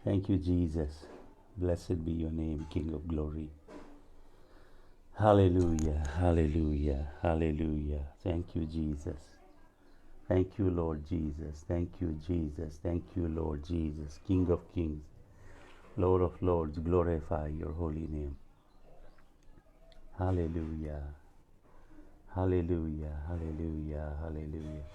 Thank you, Jesus. Blessed be your name, King of glory. Hallelujah, hallelujah, hallelujah. Thank you, Jesus. Thank you, Lord Jesus. Thank you, Jesus. Thank you, Lord Jesus, King of kings, Lord of lords. Glorify your holy name. Hallelujah, hallelujah, hallelujah, hallelujah.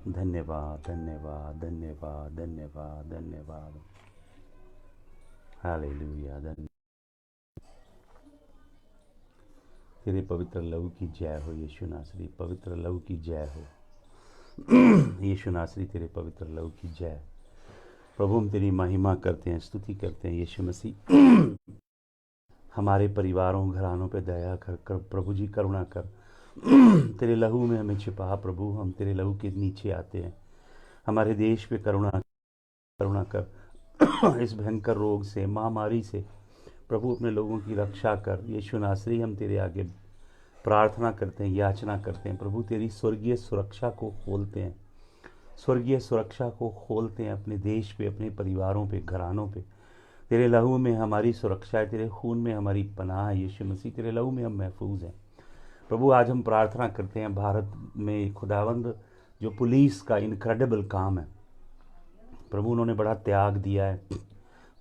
धन्यवाद धन्यवाद धन्यवाद धन्यवाद धन्यवाद hallelujah तेरे पवित्र लहू की जय हो यीशु नासरी, पवित्र लहू की जय हो यीशु नासरी, तेरे पवित्र लहू की जय। प्रभु हम तेरी महिमा करते हैं, स्तुति करते हैं यीशु मसीह। हमारे परिवारों घरानों पे दया कर प्रभु जी, करुणा कर। तेरे लहू में हमें छिपा प्रभु, हम तेरे लहू के नीचे आते हैं। हमारे देश पे करुणा कर। इस भयंकर रोग से, महामारी से प्रभु अपने लोगों की रक्षा कर यीशु नासरी। हम तेरे आगे प्रार्थना करते हैं, याचना करते हैं प्रभु, तेरी स्वर्गीय सुरक्षा को खोलते हैं, स्वर्गीय सुरक्षा को खोलते हैं अपने देश पे, अपने परिवारों पे, घरानों पे। तेरे लहू में हमारी सुरक्षा है, तेरे खून में हमारी पनाह है यीशु मसीह, तेरे लहू में हम महफूज हैं प्रभु। आज हम प्रार्थना करते हैं भारत में खुदावंद, जो पुलिस का इनक्रेडिबल काम है प्रभु, उन्होंने बड़ा त्याग दिया है,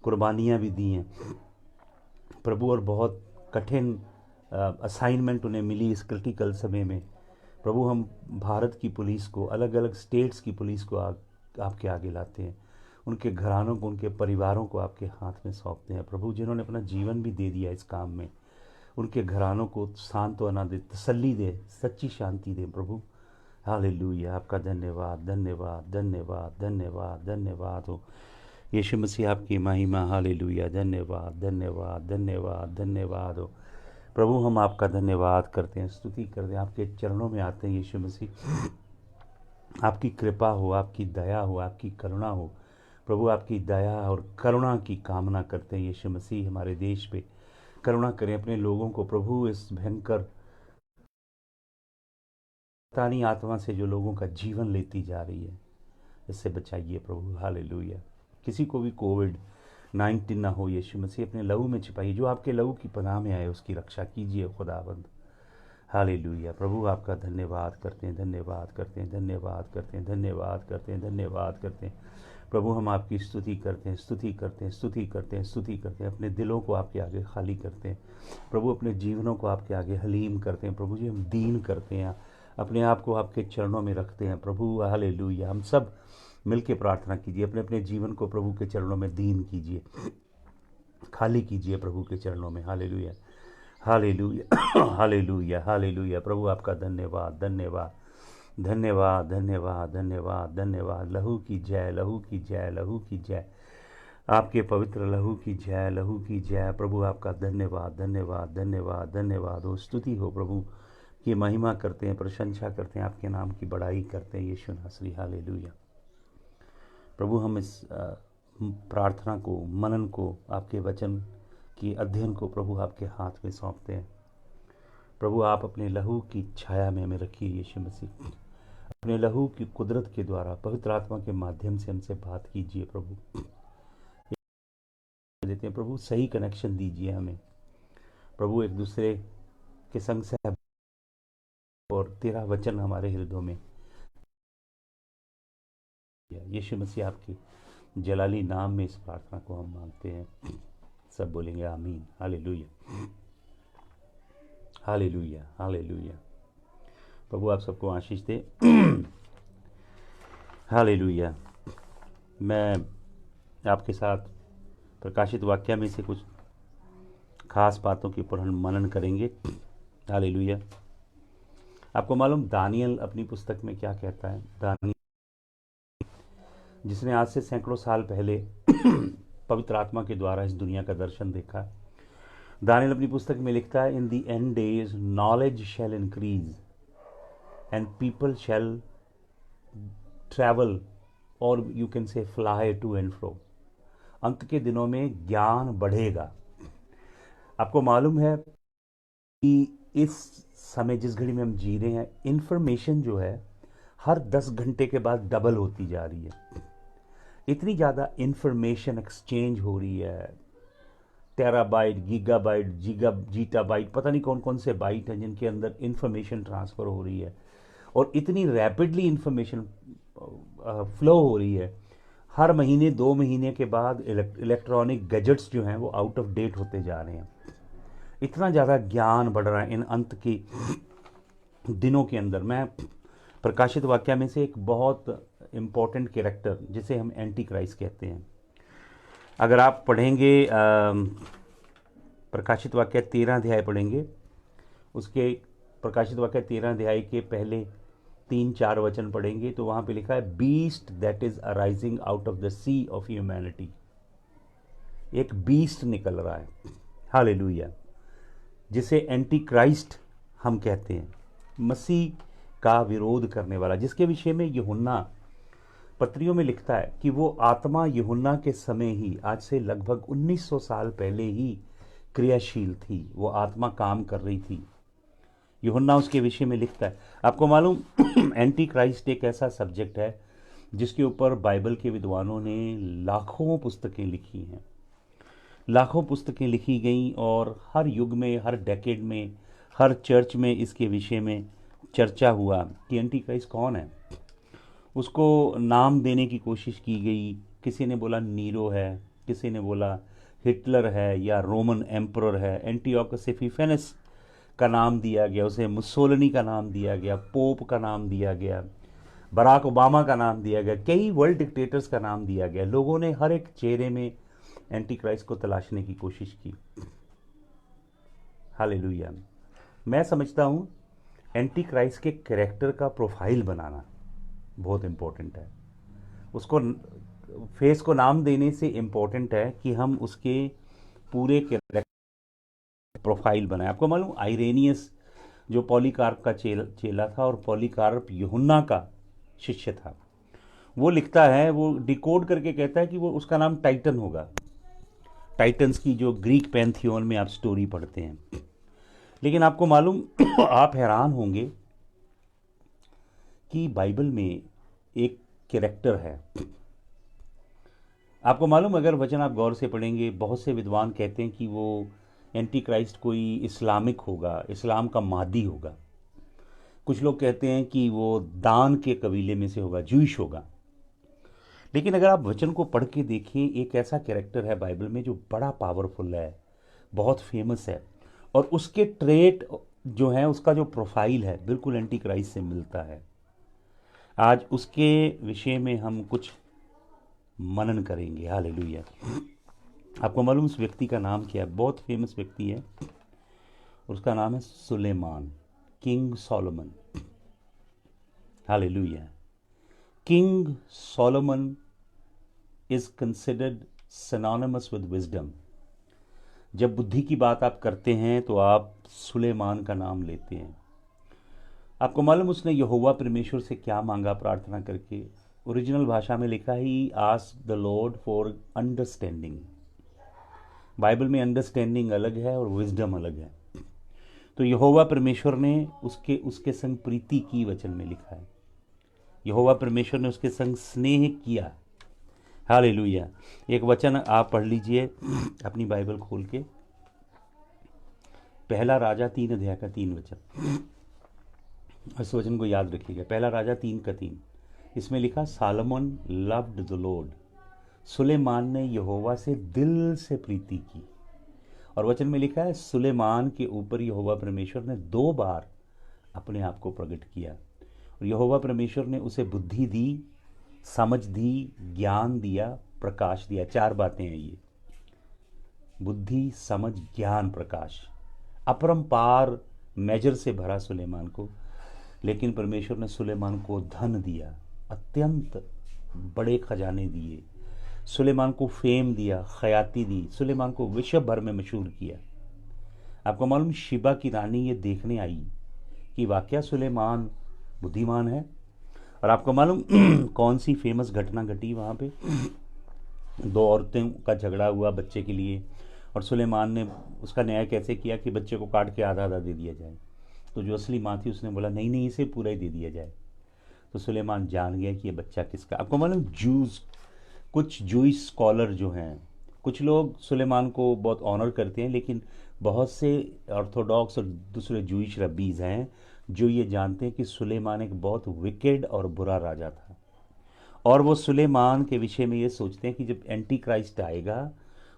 कुर्बानियाँ भी दी हैं प्रभु, और बहुत कठिन असाइनमेंट उन्हें मिली इस क्रिटिकल समय में प्रभु। हम भारत की पुलिस को, अलग अलग स्टेट्स की पुलिस को आपके आगे लाते हैं, उनके घरानों को, उनके परिवारों को आपके हाथ में सौंपते हैं प्रभु, जिन्होंने अपना जीवन भी दे दिया इस काम में। उनके घरानों को सांत्वना दे, तसल्ली दे, सच्ची शांति दे प्रभु। हालेलुया, आपका धन्यवाद धन्यवाद धन्यवाद धन्यवाद धन्यवाद हो यीशु मसीह, आपकी महिमा। हालेलुया, धन्यवाद धन्यवाद धन्यवाद धन्यवाद हो प्रभु। हम आपका धन्यवाद करते हैं, स्तुति करते हैं, आपके चरणों में आते हैं यीशु मसीह। आपकी कृपा हो, आपकी दया हो, आपकी करुणा हो प्रभु। आपकी दया और करुणा की कामना करते हैं यीशु मसीह। हमारे देश पे करुणा करें, अपने लोगों को प्रभु, इस भयंकर शैतानी आत्मा से जो लोगों का जीवन लेती जा रही है, इससे बचाइए प्रभु। हालेलुया, किसी को भी कोविड-19 ना हो यीशु मसीह, अपने लहू में छिपाइए। जो आपके लहू की पनाह में आए उसकी रक्षा कीजिए खुदाबंद। हालेलुया प्रभु, आपका धन्यवाद करते हैं, धन्यवाद करते हैं, धन्यवाद करते हैं, धन्यवाद करते हैं, धन्यवाद करते हैं प्रभु। हम आपकी स्तुति करते हैं, स्तुति करते हैं, स्तुति करते हैं, स्तुति करते हैं। अपने दिलों को आपके आगे खाली करते हैं प्रभु, अपने जीवनों को आपके आगे हलीम करते हैं प्रभु जी। हम दीन करते हैं, अपने आप को आपके चरणों में रखते हैं प्रभु। हालेलुया, हम सब मिल के प्रार्थना कीजिए, अपने अपने जीवन को प्रभु के चरणों में दीन कीजिए, खाली कीजिए प्रभु के चरणों में। हालेलुया, हालेलुया, हालेलुया, हालेलुया प्रभु, आपका धन्यवाद धन्यवाद धन्यवाद धन्यवाद धन्यवाद धन्यवाद। लहू की जय, लहू की जय, लहू की जय, आपके पवित्र लहू की जय, लहू की जय प्रभु। आपका धन्यवाद धन्यवाद धन्यवाद धन्यवाद हो, स्तुति हो प्रभु की महिमा करते हैं, प्रशंसा करते हैं, आपके नाम की बड़ाई करते हैं यीशु नासरी। हालेलुया प्रभु, हम इस प्रार्थना को, मनन को, आपके वचन की अध्ययन को प्रभु आपके हाथ में सौंपते हैं प्रभु। आप अपने लहू की छाया में हमें रखिए यीशु मसीह। अपने लहू की कुदरत के द्वारा, पवित्र आत्मा के माध्यम से हमसे बात कीजिए प्रभु। देते हैं प्रभु, सही कनेक्शन दीजिए हमें प्रभु, एक दूसरे के संग से, और तेरा वचन हमारे हृदयों में। यीशु मसीह, आपकी जलाली नाम में इस प्रार्थना को हम मांगते हैं। सब बोलेंगे आमीन। हालेलुया, हालेलुया, हालेलुया प्रभु, आप सबको आशीष दे। हालेलुया। मैं आपके साथ प्रकाशित वाक्य में से कुछ खास बातों के ऊपर हम मनन करेंगे। हालेलुया। आपको मालूम दानियल अपनी पुस्तक में क्या कहता है? दानियल, जिसने आज से सैकड़ों साल पहले पवित्र आत्मा के द्वारा इस दुनिया का दर्शन देखा, दानियल अपनी पुस्तक में लिखता है, in the end days knowledge shall increase and people shall travel, और you can say fly to and fro. अंत के दिनों में ज्ञान बढ़ेगा। आपको मालूम है कि इस समय, जिस घड़ी में हम जी रहे हैं, इंफॉर्मेशन जो है हर 10 घंटे के बाद डबल होती जा रही है। इतनी ज़्यादा इंफॉर्मेशन एक्सचेंज हो रही है, टेराबाइट, गीगाबाइट, जीटाबाइट, पता नहीं कौन कौन से बाइट हैं जिनके अंदर इंफॉर्मेशन ट्रांसफ़र हो रही है, और इतनी रैपिडली इंफॉर्मेशन फ्लो हो रही है। हर महीने 2 महीने के बाद इलेक्ट्रॉनिक गैजेट्स जो हैं वो आउट ऑफ डेट होते जा रहे हैं। इतना ज़्यादा ज्ञान बढ़ रहा है इन अंत के दिनों के अंदर। मैं प्रकाशित वाक्य में से एक बहुत इम्पोर्टेंट कैरेक्टर जिसे हम एंटी क्राइस्ट कहते हैं, अगर आप पढ़ेंगे प्रकाशित वाक्य 13 अध्याय पढ़ेंगे, उसके प्रकाशित वाक्य 13 अध्याय के पहले 3-4 वचन पढ़ेंगे तो वहाँ पे लिखा है, beast that is arising out of the sea of humanity. एक बीस्ट निकल रहा है, हालेलुया, जिसे एंटी क्राइस्ट हम कहते हैं, मसीह का विरोध करने वाला, जिसके विषय में यूहन्ना पत्रियों में लिखता है कि वो आत्मा यूहन्ना के समय ही, आज से लगभग 1900 साल पहले ही क्रियाशील थी, वो आत्मा काम कर रही थी। यूहन्ना उसके विषय में लिखता है। आपको मालूम एंटी क्राइस्ट एक ऐसा सब्जेक्ट है जिसके ऊपर बाइबल के विद्वानों ने लाखों पुस्तकें लिखी हैं, लाखों पुस्तकें लिखी गई, और हर युग में, हर डेकेड में, हर चर्च में इसके विषय में चर्चा हुआ कि एंटी क्राइस्ट कौन है। उसको नाम देने की कोशिश की गई, किसी ने बोला नीरो है, किसी ने बोला हिटलर है या रोमन एम्परर है, एंटियोकस एपिफेनस का नाम दिया गया, उसे मुसोलिनी का नाम दिया गया, पोप का नाम दिया गया, बराक ओबामा का नाम दिया गया, कई वर्ल्ड डिक्टेटर्स का नाम दिया गया। लोगों ने हर एक चेहरे में एंटी क्राइस्ट को तलाशने की कोशिश की। हालेलुया। मैं समझता हूँ एंटी क्राइस्ट के कैरेक्टर का प्रोफाइल बनाना बहुत इम्पोर्टेंट है। उसको फेस को नाम देने से इम्पोर्टेंट है कि हम उसके पूरे कैरेक्टर प्रोफाइल बनाए। आपको मालूम आइरेनियस जो पॉलीकार्प का चेला था, और पॉलीकार्प यूहन्ना का शिष्य था, वो लिखता है, वो डिकोड करके कहता है कि वो उसका नाम टाइटन होगा। टाइटन्स की जो ग्रीक पैंथियोन में आप स्टोरी पढ़ते हैं। लेकिन आपको मालूम आप हैरान होंगे कि बाइबल में एक कैरेक्टर है। आपको मालूम, अगर वचन आप गौर से पढ़ेंगे, बहुत से विद्वान कहते हैं कि वो एंटी क्राइस्ट कोई इस्लामिक होगा, इस्लाम का मादी होगा। कुछ लोग कहते हैं कि वो दान के कबीले में से होगा, जूइश होगा। लेकिन अगर आप वचन को पढ़ के देखें, एक ऐसा कैरेक्टर है बाइबल में जो बड़ा पावरफुल है, बहुत फेमस है, और उसके ट्रेट जो है, उसका जो प्रोफाइल है, बिल्कुल एंटी क्राइस्ट से मिलता है। आज उसके विषय में हम कुछ मनन करेंगे। हालेलुया। आपको मालूम उस व्यक्ति का नाम क्या है? बहुत फेमस व्यक्ति है, उसका नाम है सुलेमान, King Solomon. Hallelujah. King Solomon is considered synonymous with wisdom. जब बुद्धि की बात आप करते हैं तो आप सुलेमान का नाम लेते हैं। आपको मालूम उसने यहोवा परमेश्वर से क्या मांगा प्रार्थना करके? ओरिजिनल भाषा में लिखा ही ask the Lord for understanding. Bible में अंडरस्टैंडिंग अलग है और विजडम अलग है। तो यहोवा परमेश्वर ने उसके संग प्रीति की, वचन में लिखा है। यहोवा परमेश्वर ने उसके संग स्नेह किया। हालेलुया। एक वचन आप पढ़ लीजिए अपनी बाइबल खोल के, पहला राजा 3 अध्याय का 3 वचन। इस वचन को याद रखिएगा, पहला राजा 3 का 3। इसमें लिखा, सालोमन लव्ड द लॉर्ड। सुलेमान ने यहोवा से दिल से प्रीति की। और वचन में लिखा है, सुलेमान के ऊपर यहोवा परमेश्वर ने 2 बार अपने आप को प्रकट किया, और यहोवा परमेश्वर ने उसे बुद्धि दी, समझ दी, ज्ञान दिया, प्रकाश दिया। 4 बातें हैं ये, बुद्धि, समझ, ज्ञान, प्रकाश। अपरंपार मेजर से भरा सुलेमान को, लेकिन परमेश्वर ने सुलेमान को धन दिया, अत्यंत बड़े खजाने दिए, सुलेमान को फेम दिया, खयाती दी, सुलेमान को विश्व भर में मशहूर किया। आपको मालूम, शिबा की रानी ये देखने आई कि वाकया सुलेमान बुद्धिमान है। और आपको मालूम कौन सी फेमस घटना घटी वहाँ पे? 2 औरतों का झगड़ा हुआ बच्चे के लिए, और सुलेमान ने उसका न्याय कैसे किया कि बच्चे को काट के आधा आधा दे दिया जाए। तो जो असली माँ थी उसने बोला, नहीं नहीं, इसे पूरा ही दे दिया जाए। तो सुलेमान जान गया कि ये बच्चा किसका। आपको मालूम कुछ जूइश स्कॉलर जो हैं, कुछ लोग सुलेमान को बहुत ऑनर करते हैं, लेकिन बहुत से ऑर्थोडॉक्स और दूसरे जूइश रब्बीज़ हैं जो ये जानते हैं कि सुलेमान एक बहुत विकेड और बुरा राजा था। और वो सुलेमान के विषय में ये सोचते हैं कि जब एंटी क्राइस्ट आएगा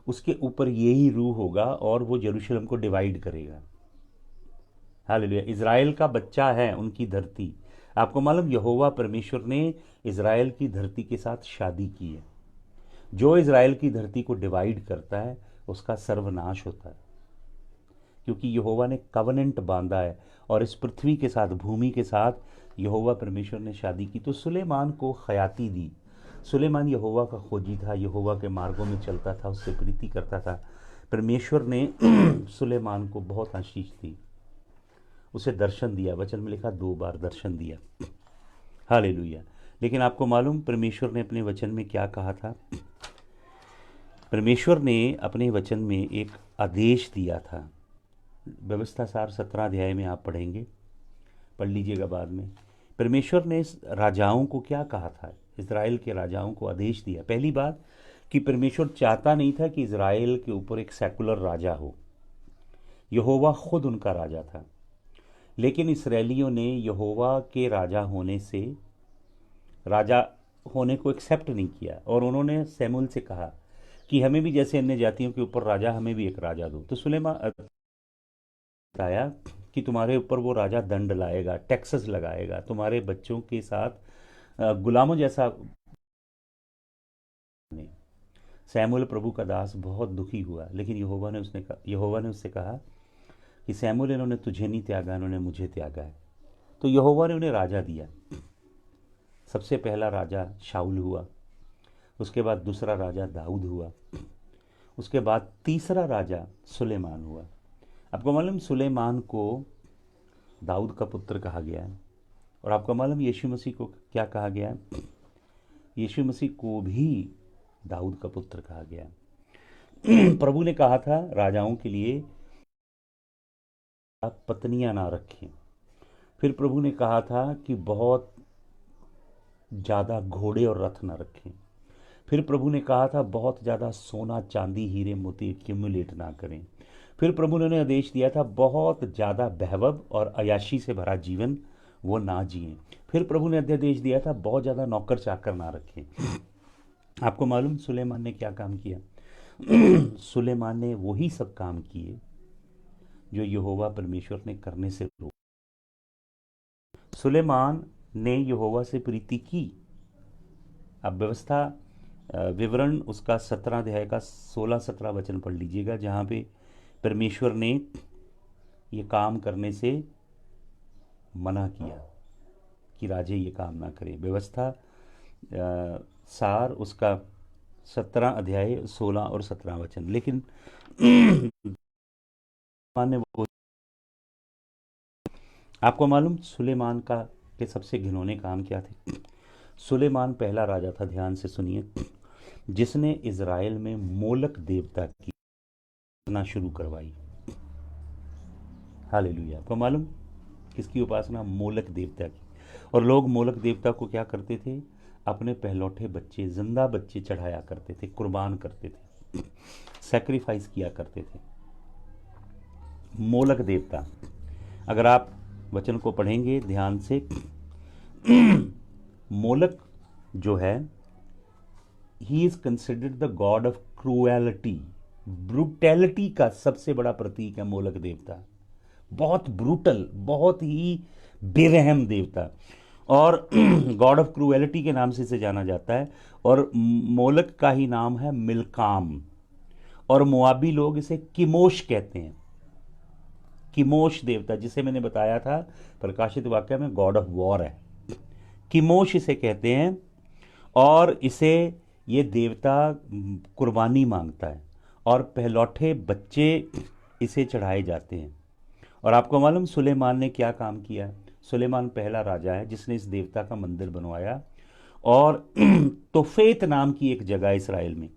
उसके ऊपर यही रूह होगा और वो यरूशलेम को डिवाइड करेगा। हालेलुया। इज़राइल का बच्चा है उनकी धरती। आपको मालूम यहोवा परमेश्वर ने इज़राइल की धरती के साथ शादी की है। जो इज़राइल की धरती को डिवाइड करता है उसका सर्वनाश होता है, क्योंकि यहोवा ने कवनेंट बांधा है और इस पृथ्वी के साथ, भूमि के साथ यहोवा परमेश्वर ने शादी की। तो सुलेमान को खयाती दी। सुलेमान यहोवा का खोजी था, यहोवा के मार्गों में चलता था, उससे प्रीति करता था। परमेश्वर ने सुलेमान को बहुत आशीष दी, उसे दर्शन दिया। वचन में लिखा 2 बार दर्शन दिया। हालेलुया। लेकिन आपको मालूम परमेश्वर ने अपने वचन में क्या कहा था? परमेश्वर ने अपने वचन में एक आदेश दिया था। व्यवस्था सार 17 अध्याय में आप पढ़ेंगे, पढ़ लीजिएगा बाद में। परमेश्वर ने राजाओं को क्या कहा था? इज़राइल के राजाओं को आदेश दिया। पहली बात कि परमेश्वर चाहता नहीं था कि इज़राइल के ऊपर एक सेकुलर राजा हो, यहोवा खुद उनका राजा था। लेकिन इस्राएलियों ने यहोवा के राजा होने को एक्सेप्ट नहीं किया और उन्होंने शमूएल से कहा कि हमें भी जैसे अन्य जातियों के ऊपर राजा, हमें भी एक राजा दो। तो सुलेमान बताया कि तुम्हारे ऊपर वो राजा दंड लाएगा, टैक्सेस लगाएगा, तुम्हारे बच्चों के साथ गुलामों जैसा। शमूएल प्रभु का दास बहुत दुखी हुआ, लेकिन यहोवा ने उससे कहा कि शमूएल, इन्होंने तुझे नहीं त्यागा, इन्होंने मुझे त्यागा है। तो यहोवा ने उन्हें राजा दिया। सबसे पहला राजा शाऊल हुआ, उसके बाद दूसरा राजा दाऊद हुआ, उसके बाद तीसरा राजा सुलेमान हुआ। आपको मालूम सुलेमान को दाऊद का पुत्र कहा गया है। और आपको मालूम यीशु मसीह को क्या कहा गया है? यीशु मसीह को भी दाऊद का पुत्र कहा गया है। प्रभु ने कहा था राजाओं के लिए आप पत्नियां ना रखें। फिर प्रभु ने कहा था कि बहुत ज़्यादा घोड़े और रथ ना रखें। फिर प्रभु ने कहा था बहुत ज़्यादा सोना, चांदी, हीरे, मोती एक्यूमुलेट ना करें। फिर प्रभु ने उन्हें आदेश दिया था बहुत ज़्यादा वैभव और अयाशी से भरा जीवन वो ना जिए। फिर प्रभु ने अध्यादेश दिया था बहुत ज़्यादा नौकर चाकर ना रखें। आपको मालूम सुलेमान ने क्या काम किया? सुलेमान ने वही सब काम किए जो यहोवा परमेश्वर ने करने से रोका। सुलेमान ने यहोवा से प्रीति की। अब व्यवस्था विवरण उसका 17 अध्याय का 16-17 वचन पढ़ लीजिएगा, जहाँ पे परमेश्वर ने ये काम करने से मना किया कि राजे ये काम ना करें। व्यवस्था सार उसका 17 अध्याय 16 और 17 वचन। लेकिन आपको मालूम सुलेमान के सबसे घिनौने काम क्या थे? सुलेमान पहला राजा था, ध्यान से सुनिए, जिसने इज़राइल में मोलक देवता की उपासना शुरू करवाई। हालेलुया। आपको मालूम किसकी उपासना? मोलक देवता की। और लोग मोलक देवता को क्या करते थे? अपने पहलौठे बच्चे, जिंदा बच्चे चढ़ाया करते थे, कुर्बान करते थे, सैक्रिफाइस किया करते थे। मोलक देवता, अगर आप वचन को पढ़ेंगे ध्यान से, मोलक जो है, he is considered the God of cruelty. Brutality का सबसे बड़ा प्रतीक है मोलक देवता। बहुत ब्रूटल, बहुत ही बेरहम देवता, और गॉड ऑफ क्रूएलिटी के नाम से इसे जाना जाता है। और मोलक का ही नाम है मिल्काम, और मोआबी लोग इसे किमोश कहते हैं। किमोश देवता, जिसे मैंने बताया था प्रकाशित वाक्य में गॉड ऑफ वॉर है, किमोश इसे कहते हैं। और इसे ये देवता कुर्बानी मांगता है और पहलौठे बच्चे इसे चढ़ाए जाते हैं। और आपको मालूम सुलेमान ने क्या काम किया? सुलेमान पहला राजा है जिसने इस देवता का मंदिर बनवाया। और तोफेत नाम की एक जगह इसराइल में,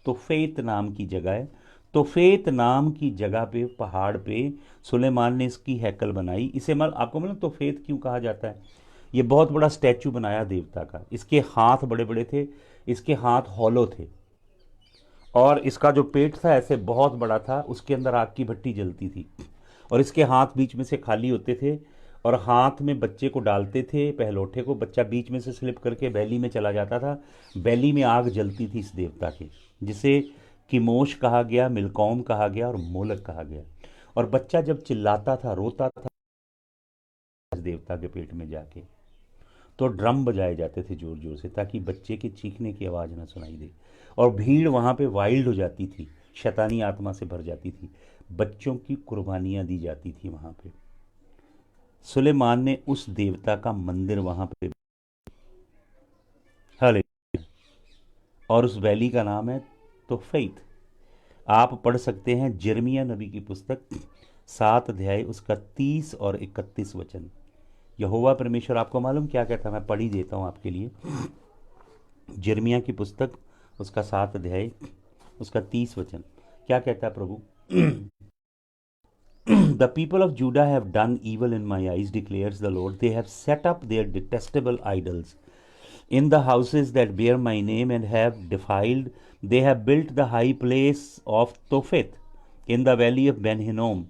तोफेत नाम की जगह है, तोफेत नाम की जगह पे, पहाड़ पे सुलेमान ने इसकी हैकल बनाई। इसे आपको मालूम तोफेत क्यों कहा जाता है? ये बहुत बड़ा स्टैचू बनाया देवता का। इसके हाथ बड़े बड़े थे, इसके हाथ हॉलो थे, और इसका जो पेट था ऐसे बहुत बड़ा था, उसके अंदर आग की भट्टी जलती थी, और इसके हाथ बीच में से खाली होते थे, और हाथ में बच्चे को डालते थे, पहलोठे को, बच्चा बीच में से स्लिप करके बैली में चला जाता था। बैली में आग जलती थी इस देवता की, जिसे किमोश कहा गया, मिलकौम कहा गया और मोलक कहा गया। और बच्चा जब चिल्लाता था, रोता था इस देवता के पेट में जाके, तो ड्रम बजाए जाते थे जोर जोर से, ताकि बच्चे के चीखने की आवाज़ ना सुनाई दे। और भीड़ वहाँ पे वाइल्ड हो जाती थी, शैतानी आत्मा से भर जाती थी, बच्चों की कुर्बानियाँ दी जाती थी वहाँ पे। सुलेमान ने उस देवता का मंदिर वहाँ पे, हले, और उस वैली का नाम है तोफैत। आप पढ़ सकते हैं यिर्मयाह नबी की पुस्तक 7 अध्याय, उसका 30 और 31 वचन। यहोवा परमेश्वर आपको मालूम क्या कहता है, मैं पढ़ ही देता हूँ आपके लिए। यिर्मयाह की पुस्तक उसका 7 अध्याय, उसका 30 वचन क्या कहता है प्रभु? The people of Judah have done evil in my eyes, declares the Lord. They have set up their detestable idols in the houses that bear my name and have defiled. They have built the high place of Topheth in the valley of Ben Hinnom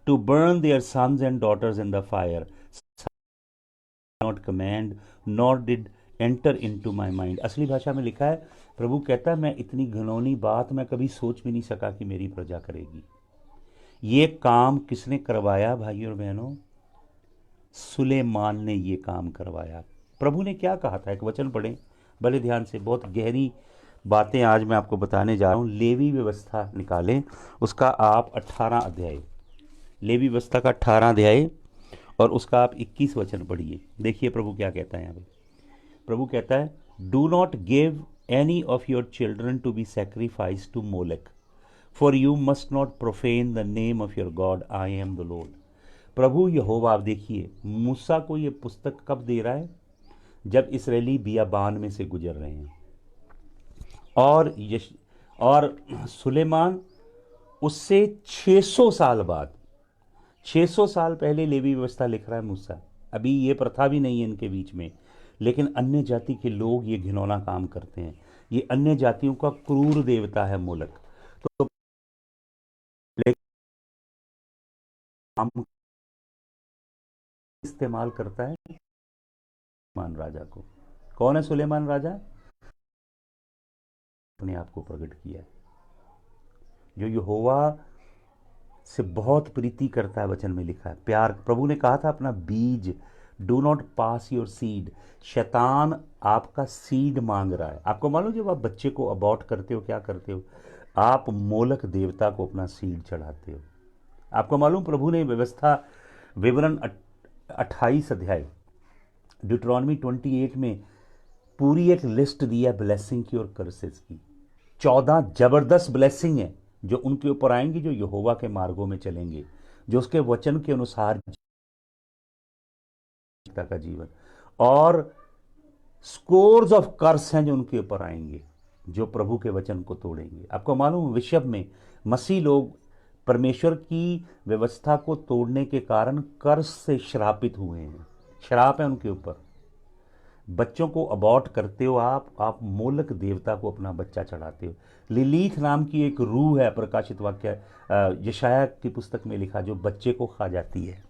to burn their sons and daughters in the fire. Not command nor did enter into my mind. असली भाषा में लिखा है, प्रभु कहता है मैं इतनी घिनौनी बात मैं कभी सोच भी नहीं सका कि मेरी प्रजा करेगी। ये काम किसने करवाया भाई और बहनों? सुलेमान ने ये काम करवाया। प्रभु ने क्या कहा था, एक वचन पढ़ें भले ध्यान से, बहुत गहरी बातें आज मैं आपको बताने जा रहा हूँ। लेवी व्यवस्था निकालें, उसका आप 18 अध्याय, लेवी व्यवस्था का 18 अध्याय और उसका आप 21 वचन पढ़िए। देखिए प्रभु क्या कहता है यहाँ पे। प्रभु कहता है, do not give any of your children to be sacrifice to Molech, for you must not profane the name of your God, I am the Lord. प्रभु यहोवा, आप देखिए मूसा को ये पुस्तक कब दे रहा है? जब इसराइली बियाबान में से गुजर रहे हैं, और सुलेमान उससे 600 साल बाद, 600 साल पहले लेवी व्यवस्था लिख रहा है मूसा। अभी ये प्रथा भी नहीं है इनके बीच में, लेकिन अन्य जाति के लोग ये घिनौना काम करते हैं। ये अन्य जातियों का क्रूर देवता है मोलक। तो काम इस्तेमाल करता है सुलेमान राजा को। कौन है सुलेमान राजा? अपने आप को प्रकट किया है, जो यहोवा से बहुत प्रीति करता है। वचन में लिखा है प्यार। प्रभु ने कहा था अपना बीज, do not pass your seed. शैतान आपका सीड मांग रहा है। आपको मालूम, जब आप बच्चे को अबॉर्ट करते हो क्या करते हो? आप मोलक देवता को अपना सीड चढ़ाते हो। आपको मालूम, प्रभु ने व्यवस्था विवरण 28 अध्याय ड्यूटरॉनमी 28 में पूरी एक लिस्ट दी है ब्लेसिंग की और कर्सेस की। 14 जबरदस्त ब्लेसिंग है जो उनके ऊपर आएंगी, जो यहोवा के मार्गों में चलेंगे, जो उसके वचन के अनुसार का जीवन, और स्कोर्स ऑफ कर्स हैं जो उनके ऊपर आएंगे, जो प्रभु के वचन को तोड़ेंगे। आपको मालूम, विश्व में मसीह लोग परमेश्वर की व्यवस्था को तोड़ने के कारण कर्स से श्रापित हुए हैं। श्राप है उनके ऊपर। बच्चों को अबॉर्ट करते हो आप मोलक देवता को अपना बच्चा चढ़ाते हो। लिलीथ नाम की एक रूह है, प्रकाशित वाक्य यशाया की पुस्तक में लिखा, जो बच्चे को खा जाती है।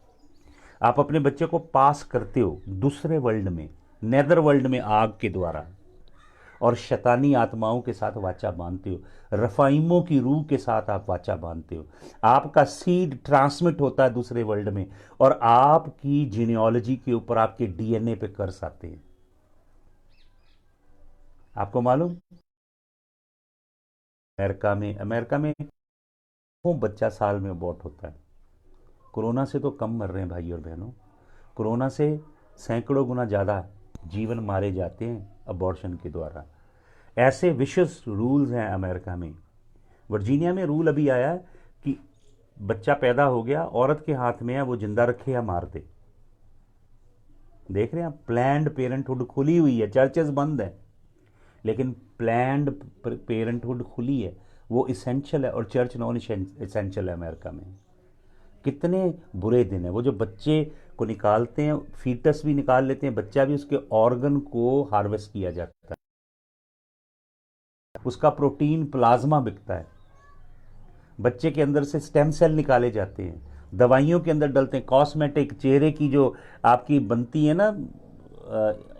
आप अपने बच्चे को पास करते हो दूसरे वर्ल्ड में, नेदर वर्ल्ड में, आग के द्वारा, और शैतानी आत्माओं के साथ वाचा बांधते हो, रफाइमों की रूह के साथ आप वाचा बांधते हो। आपका सीड ट्रांसमिट होता है दूसरे वर्ल्ड में, और आपकी जीनियोलॉजी के ऊपर, आपके डीएनए पे कर्स आते हैं। आपको मालूम, अमेरिका में वो बच्चा साल में अबॉर्ट होता है। कोरोना से तो कम मर रहे हैं भाई और बहनों, कोरोना से सैकड़ों गुना ज़्यादा जीवन मारे जाते हैं अबॉर्शन के द्वारा। ऐसे विशेष रूल्स हैं अमेरिका में। वर्जीनिया में रूल अभी आया है कि बच्चा पैदा हो गया, औरत के हाथ में है, वो जिंदा रखे या मार दे। देख रहे हैं आप, प्लैंड पेरेंटहुड खुली हुई है, चर्चेस बंद है, लेकिन प्लैंड पेरेंटहुड खुली है। वो इसेंशियल है, और चर्च नॉन इसेंशियल है अमेरिका में। कितने बुरे दिन है। वो जो बच्चे को निकालते हैं, फीटस भी निकाल लेते हैं, बच्चा भी, उसके ऑर्गन को हार्वेस्ट किया जाता है, उसका प्रोटीन प्लाज्मा बिकता है, बच्चे के अंदर से स्टेम सेल निकाले जाते हैं, दवाइयों के अंदर डलते हैं, कॉस्मेटिक, चेहरे की जो आपकी बनती है ना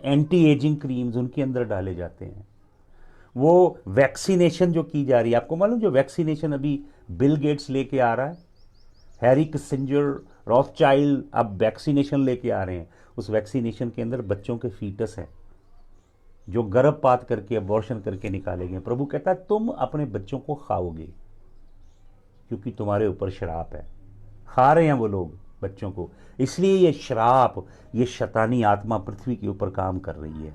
एंटी एजिंग क्रीम्स, उनके अंदर डाले जाते हैं। वो वैक्सीनेशन जो की जा रही है, आपको मालूम, जो वैक्सीनेशन अभी बिल गेट्स लेके आ रहा है, हैरी किसिंजर, रॉथचाइल्ड अब वैक्सीनेशन लेके आ रहे हैं। उस वैक्सीनेशन के अंदर बच्चों के फीटस हैं जो गर्भपात करके, अबॉर्शन करके निकाले गए। प्रभु कहता है तुम अपने बच्चों को खाओगे क्योंकि तुम्हारे ऊपर श्राप है। खा रहे हैं वो लोग बच्चों को, इसलिए ये श्राप, ये शैतानी आत्मा पृथ्वी के ऊपर काम कर रही है।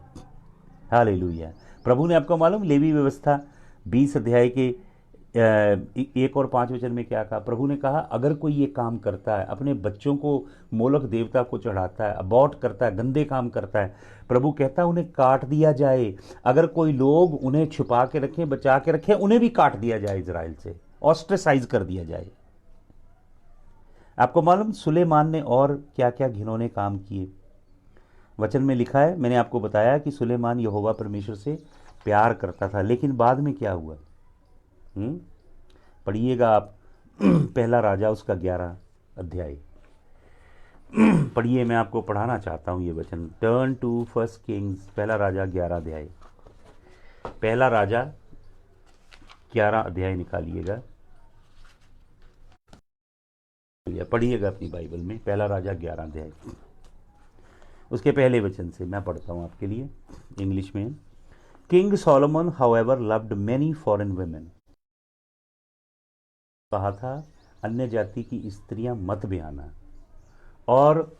हालेलुया। प्रभु ने, आपको मालूम, लेवी व्यवस्था 20 अध्याय के 1 और 5 वचन में क्या कहा? प्रभु ने कहा अगर कोई ये काम करता है, अपने बच्चों को मोलक देवता को चढ़ाता है, अबॉर्ट करता है, गंदे काम करता है, प्रभु कहता है उन्हें काट दिया जाए। अगर कोई लोग उन्हें छुपा के रखें, बचा के रखें, उन्हें भी काट दिया जाए, इजराइल से ऑस्ट्रेसाइज कर दिया जाए। आपको मालूम सुलेमान ने और क्या क्या घिनौने काम किए? वचन में लिखा है, मैंने आपको बताया कि सुलेमान यहोवा परमेश्वर से प्यार करता था, लेकिन बाद में क्या हुआ? पढ़िएगा आप पहला राजा उसका 11 अध्याय पढ़िए। मैं आपको पढ़ाना चाहता हूं ये वचन। टर्न टू फर्स्ट किंग्स, पहला राजा 11 अध्याय, पहला राजा 11 अध्याय निकालिएगा, पढ़िएगा अपनी बाइबल में, पहला राजा 11 अध्याय, उसके पहले वचन से मैं पढ़ता हूं आपके लिए इंग्लिश में। King Solomon however loved many foreign women, कहा था अन्य जाति की स्त्रियां मत ब्याना, और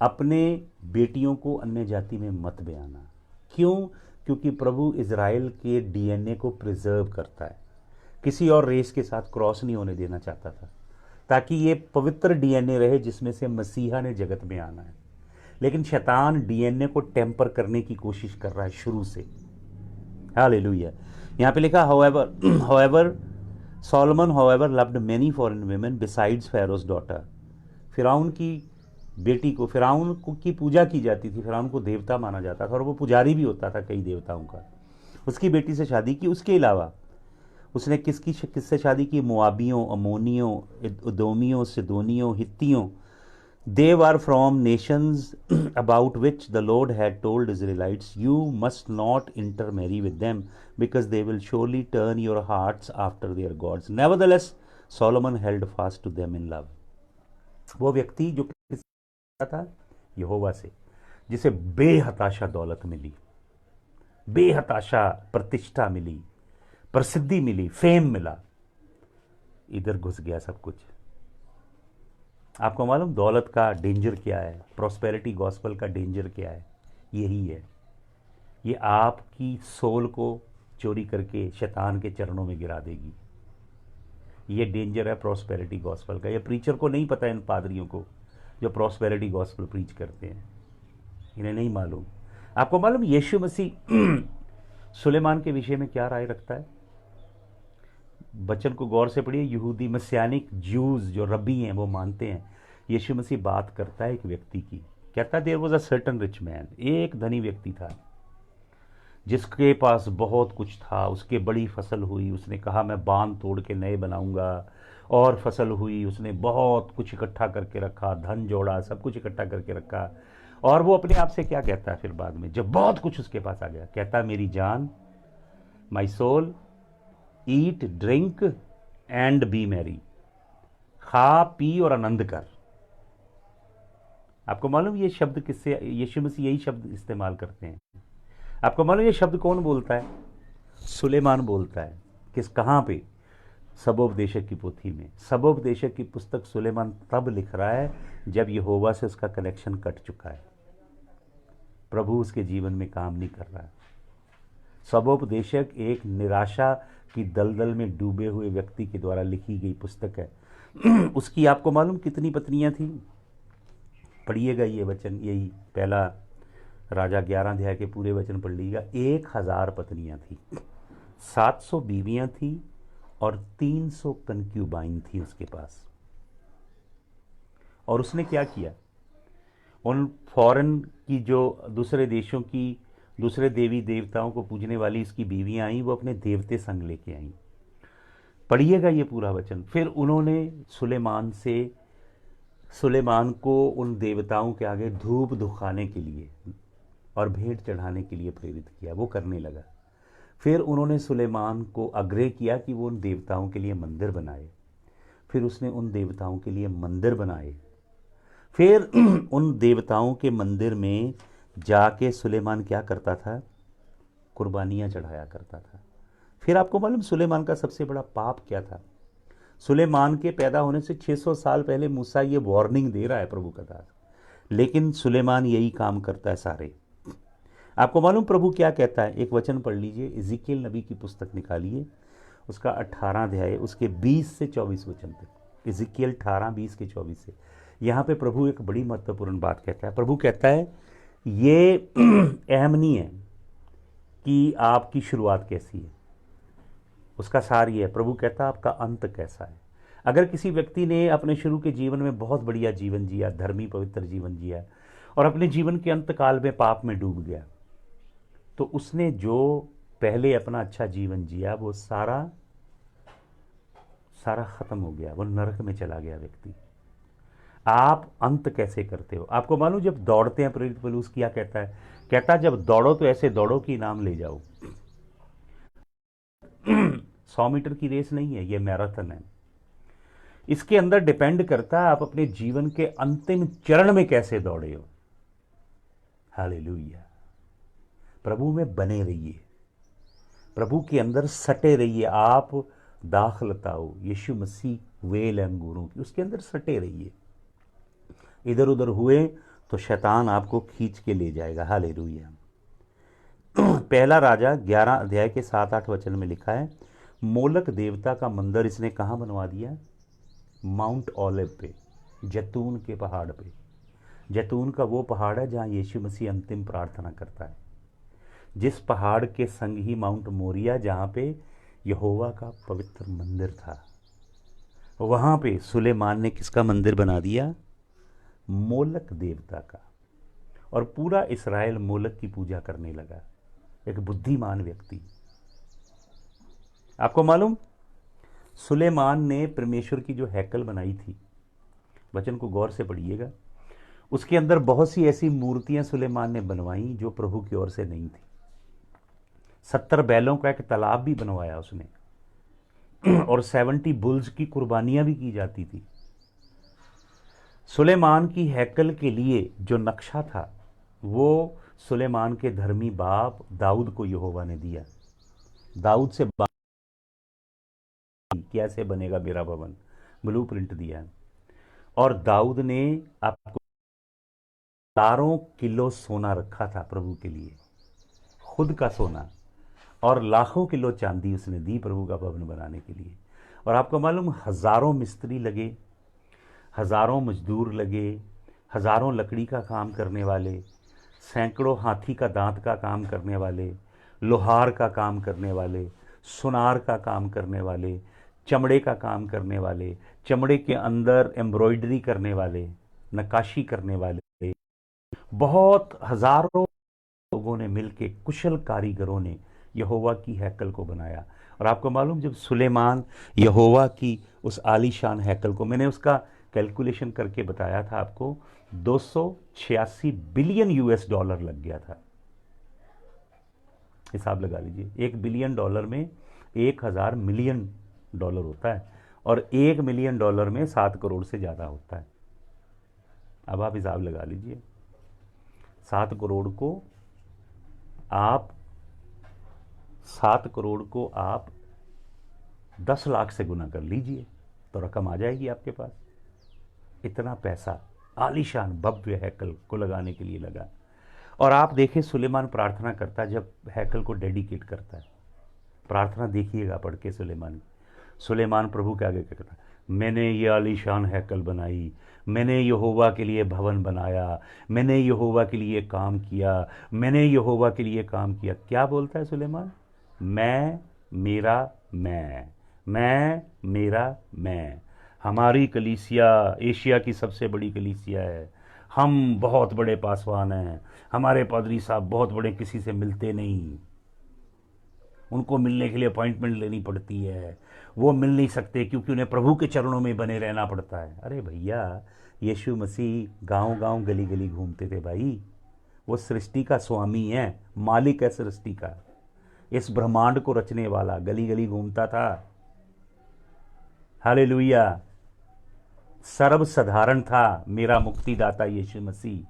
अपने बेटियों को अन्य जाति में मत ब्याना। क्यों? क्योंकि प्रभु इज़राइल के डीएनए को प्रिजर्व करता है, किसी और रेस के साथ क्रॉस नहीं होने देना चाहता था, ताकि ये पवित्र डीएनए रहे जिसमें से मसीहा ने जगत में आना है। लेकिन शैतान डीएनए को टेम्पर करने की कोशिश कर रहा है शुरू से। हालेलुया। यहाँ पे लिखा however Solomon however loved many foreign women besides Feroz daughter. फिरौन की बेटी को, फिरौन की पूजा की जाती थी, फिरौन को देवता माना जाता था और वो पुजारी भी होता था कई देवताओं का। उसकी बेटी से शादी की। उसके अलावा उसने किससे शादी की? मोआबियों, अमोनियों, इदोमियों, सिदोनियों, हित्तियों। They were from nations about which the Lord had told Israelites, you must not intermarry with them, because they will surely turn your hearts after their gods. Nevertheless, Solomon held fast to them in love. वो व्यक्ति जो किससे था? यहोवा से, जिसे बेहताशा दौलत मिली, बेहताशा प्रतिष्ठा मिली, प्रसिद्धि मिली, फेम मिला, इधर घुस गया सब कुछ। आपको मालूम दौलत का डेंजर क्या है? प्रॉस्पेरिटी गॉस्पल का डेंजर क्या है? यही है, ये आपकी सोल को चोरी करके शैतान के चरणों में गिरा देगी। ये डेंजर है प्रॉस्पेरिटी गॉस्पल का। ये प्रीचर को नहीं पता, इन पादरियों को जो प्रॉस्पेरिटी गॉस्पल प्रीच करते हैं, इन्हें नहीं मालूम। आपको मालूम यीशु मसीह सुलेमान के विषय में क्या राय रखता है? वचन को गौर से पढ़िए। यहूदी मसियानिक ज्यूज जो रब्बी हैं वो मानते हैं यीशु मसीह बात करता है एक व्यक्ति की। कहता है there was a certain rich man, एक धनी व्यक्ति था जिसके पास बहुत कुछ था, उसके बड़ी फसल हुई, उसने कहा मैं बांध तोड़ के नए बनाऊंगा, और फसल हुई, उसने बहुत कुछ इकट्ठा करके रखा, धन जोड़ा, सब कुछ इकट्ठा करके रखा। और वो अपने आप से क्या कहता है फिर बाद में, जब बहुत कुछ उसके पास आ गया, कहता है मेरी जान, my soul, eat drink and be merry, खा पी और आनंद कर। आपको मालूम ये शब्द किससे? यीशु मसीह यही शब्द इस्तेमाल करते हैं। आपको मालूम ये शब्द कौन बोलता है? सुलेमान बोलता है। किस, कहाँ पे? सबोपदेशक की पोथी में। सबोपदेशक की पुस्तक सुलेमान तब लिख रहा है जब यहोवा से उसका कनेक्शन कट चुका है, प्रभु उसके जीवन में काम नहीं कर रहा है। सबोपदेशक एक निराशा की दलदल में डूबे हुए व्यक्ति के द्वारा लिखी गई पुस्तक है। उसकी आपको मालूम कितनी पत्नियां थी? पढ़िएगा ये वचन, यही पहला राजा 11 अध्याय के पूरे वचन पढ़ लीजिएगा। 1000 पत्नियां थी, 700 बीवियां थी और 300 कनक्यूबाइन थी उसके पास। और उसने क्या किया, उन फॉरेन की जो दूसरे देशों की दूसरे देवी देवताओं को पूजने वाली इसकी बीवियां आई, वो अपने देवते संग लेके आई। पढ़िएगा ये पूरा वचन। फिर उन्होंने सुलेमान को उन देवताओं के आगे धूप दुखाने के लिए और भेंट चढ़ाने के लिए प्रेरित किया, वो करने लगा। फिर उन्होंने सुलेमान को आग्रह किया कि वो उन देवताओं के लिए मंदिर बनाए। फिर उसने उन देवताओं के लिए मंदिर बनाए। फिर उन देवताओं के मंदिर में जाके सुलेमान क्या करता था, कुर्बानियां चढ़ाया करता था। फिर आपको मालूम सुलेमान का सबसे बड़ा पाप क्या था? सुलेमान के पैदा होने से 600 साल पहले मूसा ये वार्निंग दे रहा है प्रभु का दास, लेकिन सुलेमान यही काम करता है सारे। आपको मालूम प्रभु क्या कहता है? एक वचन पढ़ लीजिए, इज़िकियल नबी की पुस्तक निकालिए, उसका 18 अध्याय, उसके 20 से 24 वचन तक। इज़िकियल 18, 20 के 24 से। यहाँ पे प्रभु एक बड़ी महत्वपूर्ण बात कहता है। प्रभु कहता है ये अहम नहीं है कि आपकी शुरुआत कैसी है, उसका सार ये है। प्रभु कहता है आपका अंत कैसा है। अगर किसी व्यक्ति ने अपने शुरू के जीवन में बहुत बढ़िया जीवन जिया, धर्मी पवित्र जीवन जिया, और अपने जीवन के अंत काल में पाप में डूब गया, तो उसने जो पहले अपना अच्छा जीवन जिया वो सारा खत्म हो गया, वो नरक में चला गया व्यक्ति। आप अंत कैसे करते हो? आपको मालूम जब दौड़ते हैं, प्रेरित पौलुस क्या कहता है? कहता है जब दौड़ो तो ऐसे दौड़ो कि इनाम ले जाओ। 100 मीटर की रेस नहीं है, ये मैराथन है। इसके अंदर डिपेंड करता है आप अपने जीवन के अंतिम चरण में कैसे दौड़े हो। हालेलुया। प्रभु में बने रहिए, प्रभु के अंदर सटे रहिए। आप दाखलता हो यीशु मसीह वेल अंगूरों की, उसके अंदर सटे रहिए। इधर उधर हुए तो शैतान आपको खींच के ले जाएगा। हालेलुया। पहला राजा 11 अध्याय के 7-8 वचन में लिखा है, मोलक देवता का मंदिर इसने कहाँ बनवा दिया? माउंट ओलिव पे, जैतून के पहाड़ पे। जैतून का वो पहाड़ है जहाँ यीशु मसीह अंतिम प्रार्थना करता है। जिस पहाड़ के संग ही माउंट मोरिया, जहाँ पे यहोवा का पवित्र मंदिर था, वहाँ पे सुलेमान ने किसका मंदिर बना दिया? मोलक देवता का। और पूरा इस्राएल मोलक की पूजा करने लगा। एक बुद्धिमान व्यक्ति। आपको मालूम सुलेमान ने परमेश्वर की जो हैकल बनाई थी, वचन को गौर से पढ़िएगा, उसके अंदर बहुत सी ऐसी मूर्तियां सुलेमान ने बनवाई जो प्रभु की ओर से नहीं थी। 70 बैलों का एक तालाब भी बनवाया उसने, और 70 बुल्स की कुर्बानियां भी की जाती थी। सुलेमान की हैकल के लिए जो नक्शा था वो सुलेमान के धर्मी बाप दाऊद को यहोवा ने दिया। दाऊद से कैसे बनेगा मेरा भवन, ब्लूप्रिंट दिया। और दाऊद ने आपको हजारों किलो सोना रखा था प्रभु के लिए, खुद का सोना, और लाखों किलो चांदी उसने दी प्रभु का भवन बनाने के लिए। और आपको मालूम हजारों मिस्त्री लगे, हजारों मजदूर लगे, हजारों लकड़ी का काम करने वाले, सैकड़ों हाथी का दांत का काम करने वाले, लोहार का काम करने वाले, सुनार का काम करने वाले, चमड़े का काम करने वाले, चमड़े के अंदर एम्ब्रॉयडरी करने वाले, नक्काशी करने वाले, बहुत हजारों लोगों ने मिलके, कुशल कारीगरों ने यहोवा की हैकल को बनाया। और आपको मालूम जब सुलेमान यहोवा की उस आलीशान हैकल को, मैंने उसका कैलकुलेशन करके बताया था आपको, 286 बिलियन US डॉलर लग गया था। हिसाब लगा लीजिए, 1 बिलियन डॉलर में 1000 मिलियन डॉलर होता है, और 1 मिलियन डॉलर में 7 करोड़ से ज़्यादा होता है। अब आप हिसाब लगा लीजिए, 7 करोड़ को आप 10 लाख से गुना कर लीजिए तो रकम आ जाएगी आपके पास। इतना पैसा आलीशान भव्य हैकल को लगाने के लिए लगा। और आप देखें सुलेमान प्रार्थना करता है जब हैकल को डेडिकेट करता है। प्रार्थना देखिएगा पढ़ के सुलेमान प्रभु के आगे क्या करता है? मैंने ये आलीशान हैकल बनाई, मैंने यहोवा के लिए भवन बनाया, मैंने यहोवा के लिए काम किया, मैंने यहोवा के लिए काम किया। क्या बोलता है सुलेमान? मैं, मेरा, मैं, मैं, मेरा, मैं। हमारी कलीसिया एशिया की सबसे बड़ी कलीसिया है, हम बहुत बड़े पासवान हैं, हमारे पादरी साहब बहुत बड़े, किसी से मिलते नहीं, उनको मिलने के लिए अपॉइंटमेंट लेनी पड़ती है, वो मिल नहीं सकते क्योंकि उन्हें प्रभु के चरणों में बने रहना पड़ता है। अरे भैया, यीशु मसीह गांव गांव गली गली घूमते थे भाई। वो सृष्टि का स्वामी है, मालिक है सृष्टि का, इस ब्रह्मांड को रचने वाला, गली गली घूमता था। हालेलुया। सर्वसाधारण था मेरा मुक्तिदाता यीशु मसीह।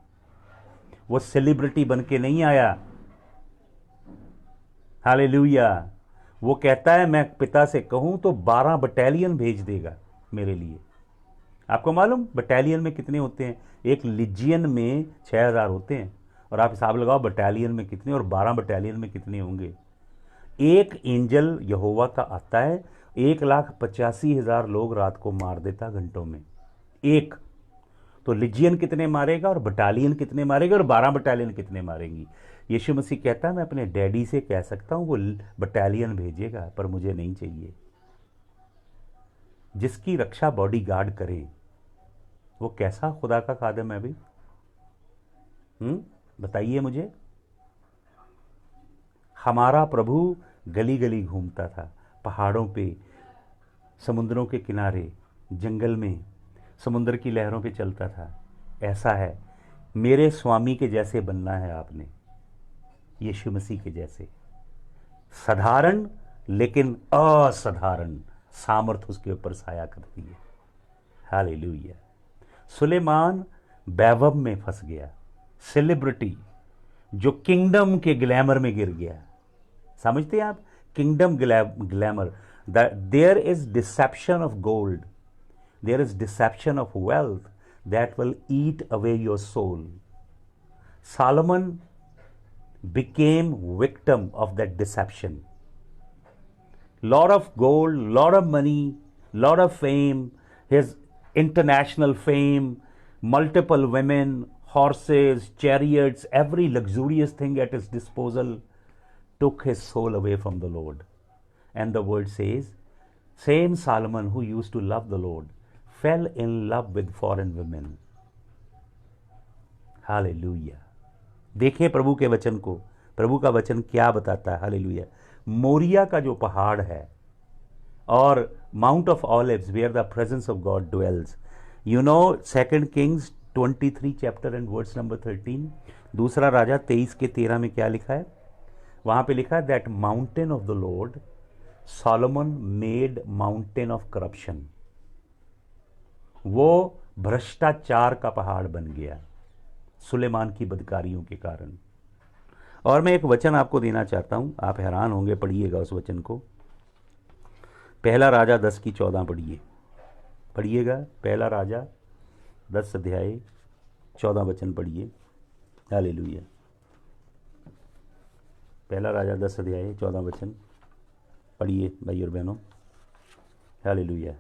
वो सेलिब्रिटी बन के नहीं आया। हालेलुया। वो कहता है मैं पिता से कहूं तो 12 बटालियन भेज देगा मेरे लिए। आपको मालूम बटालियन में कितने होते हैं? एक लिजियन में 6000 होते हैं, और आप हिसाब लगाओ बटालियन में कितने, और 12 बटालियन में कितने होंगे। एक एंजल यहोवा का आता है, 1,85,000 लोग रात को मार देता घंटों में एक। तो लिजियन कितने मारेगा और बटालियन कितने मारेगा और 12 बटालियन कितने मारेंगी? यीशु मसीह कहता है मैं अपने डैडी से कह सकता हूं वो बटालियन भेजेगा, पर मुझे नहीं चाहिए। जिसकी रक्षा बॉडी गार्ड करे वो कैसा खुदा का खादम है भाई? बताइए मुझे। हमारा प्रभु गली गली घूमता था, पहाड़ों पे, समुद्रों के किनारे, जंगल में, समुद्र की लहरों पे चलता था। ऐसा है, मेरे स्वामी के जैसे बनना है आपने, यीशु मसीह के जैसे। साधारण लेकिन असाधारण सामर्थ उसके ऊपर साया करती है। हालेलुया। सुलेमान वैभव में फंस गया, सेलिब्रिटी जो किंगडम के ग्लैमर में गिर गया। समझते हैं आप? Kingdom glamour. There is deception of gold, there is deception of wealth that will eat away your soul. Solomon became victim of that deception. Lot of gold, lot of money, lot of fame, his international fame, multiple women, horses, chariots, every luxurious thing at his disposal took his soul away from the Lord. And the word says, same Solomon who used to love the Lord fell in love with foreign women. Hallelujah. देखें प्रभु के वचन को, प्रभु का वचन क्या बताता है। Hallelujah. Moriya का जो पहाड़ है और mount of olives where the presence of God dwells, you know 2 kings 23 chapter and verse number 13, दूसरा राजा 23 के 13 में क्या लिखा है? वहां पे लिखा है that mountain of the Lord Solomon made mountain of corruption. वो भ्रष्टाचार का पहाड़ बन गया सुलेमान की बदकारियों के कारण। और मैं एक वचन आपको देना चाहता हूं, आप हैरान होंगे, पढ़िएगा उस वचन को। पहला राजा 10 की 14 पढ़िएगा। पहला राजा 10 अध्याय 14 वचन पढ़िए। हालेलुया। पहला राजा 10 अध्याय 14 वचन पढ़िए भाई और बहनों। हालेलुया।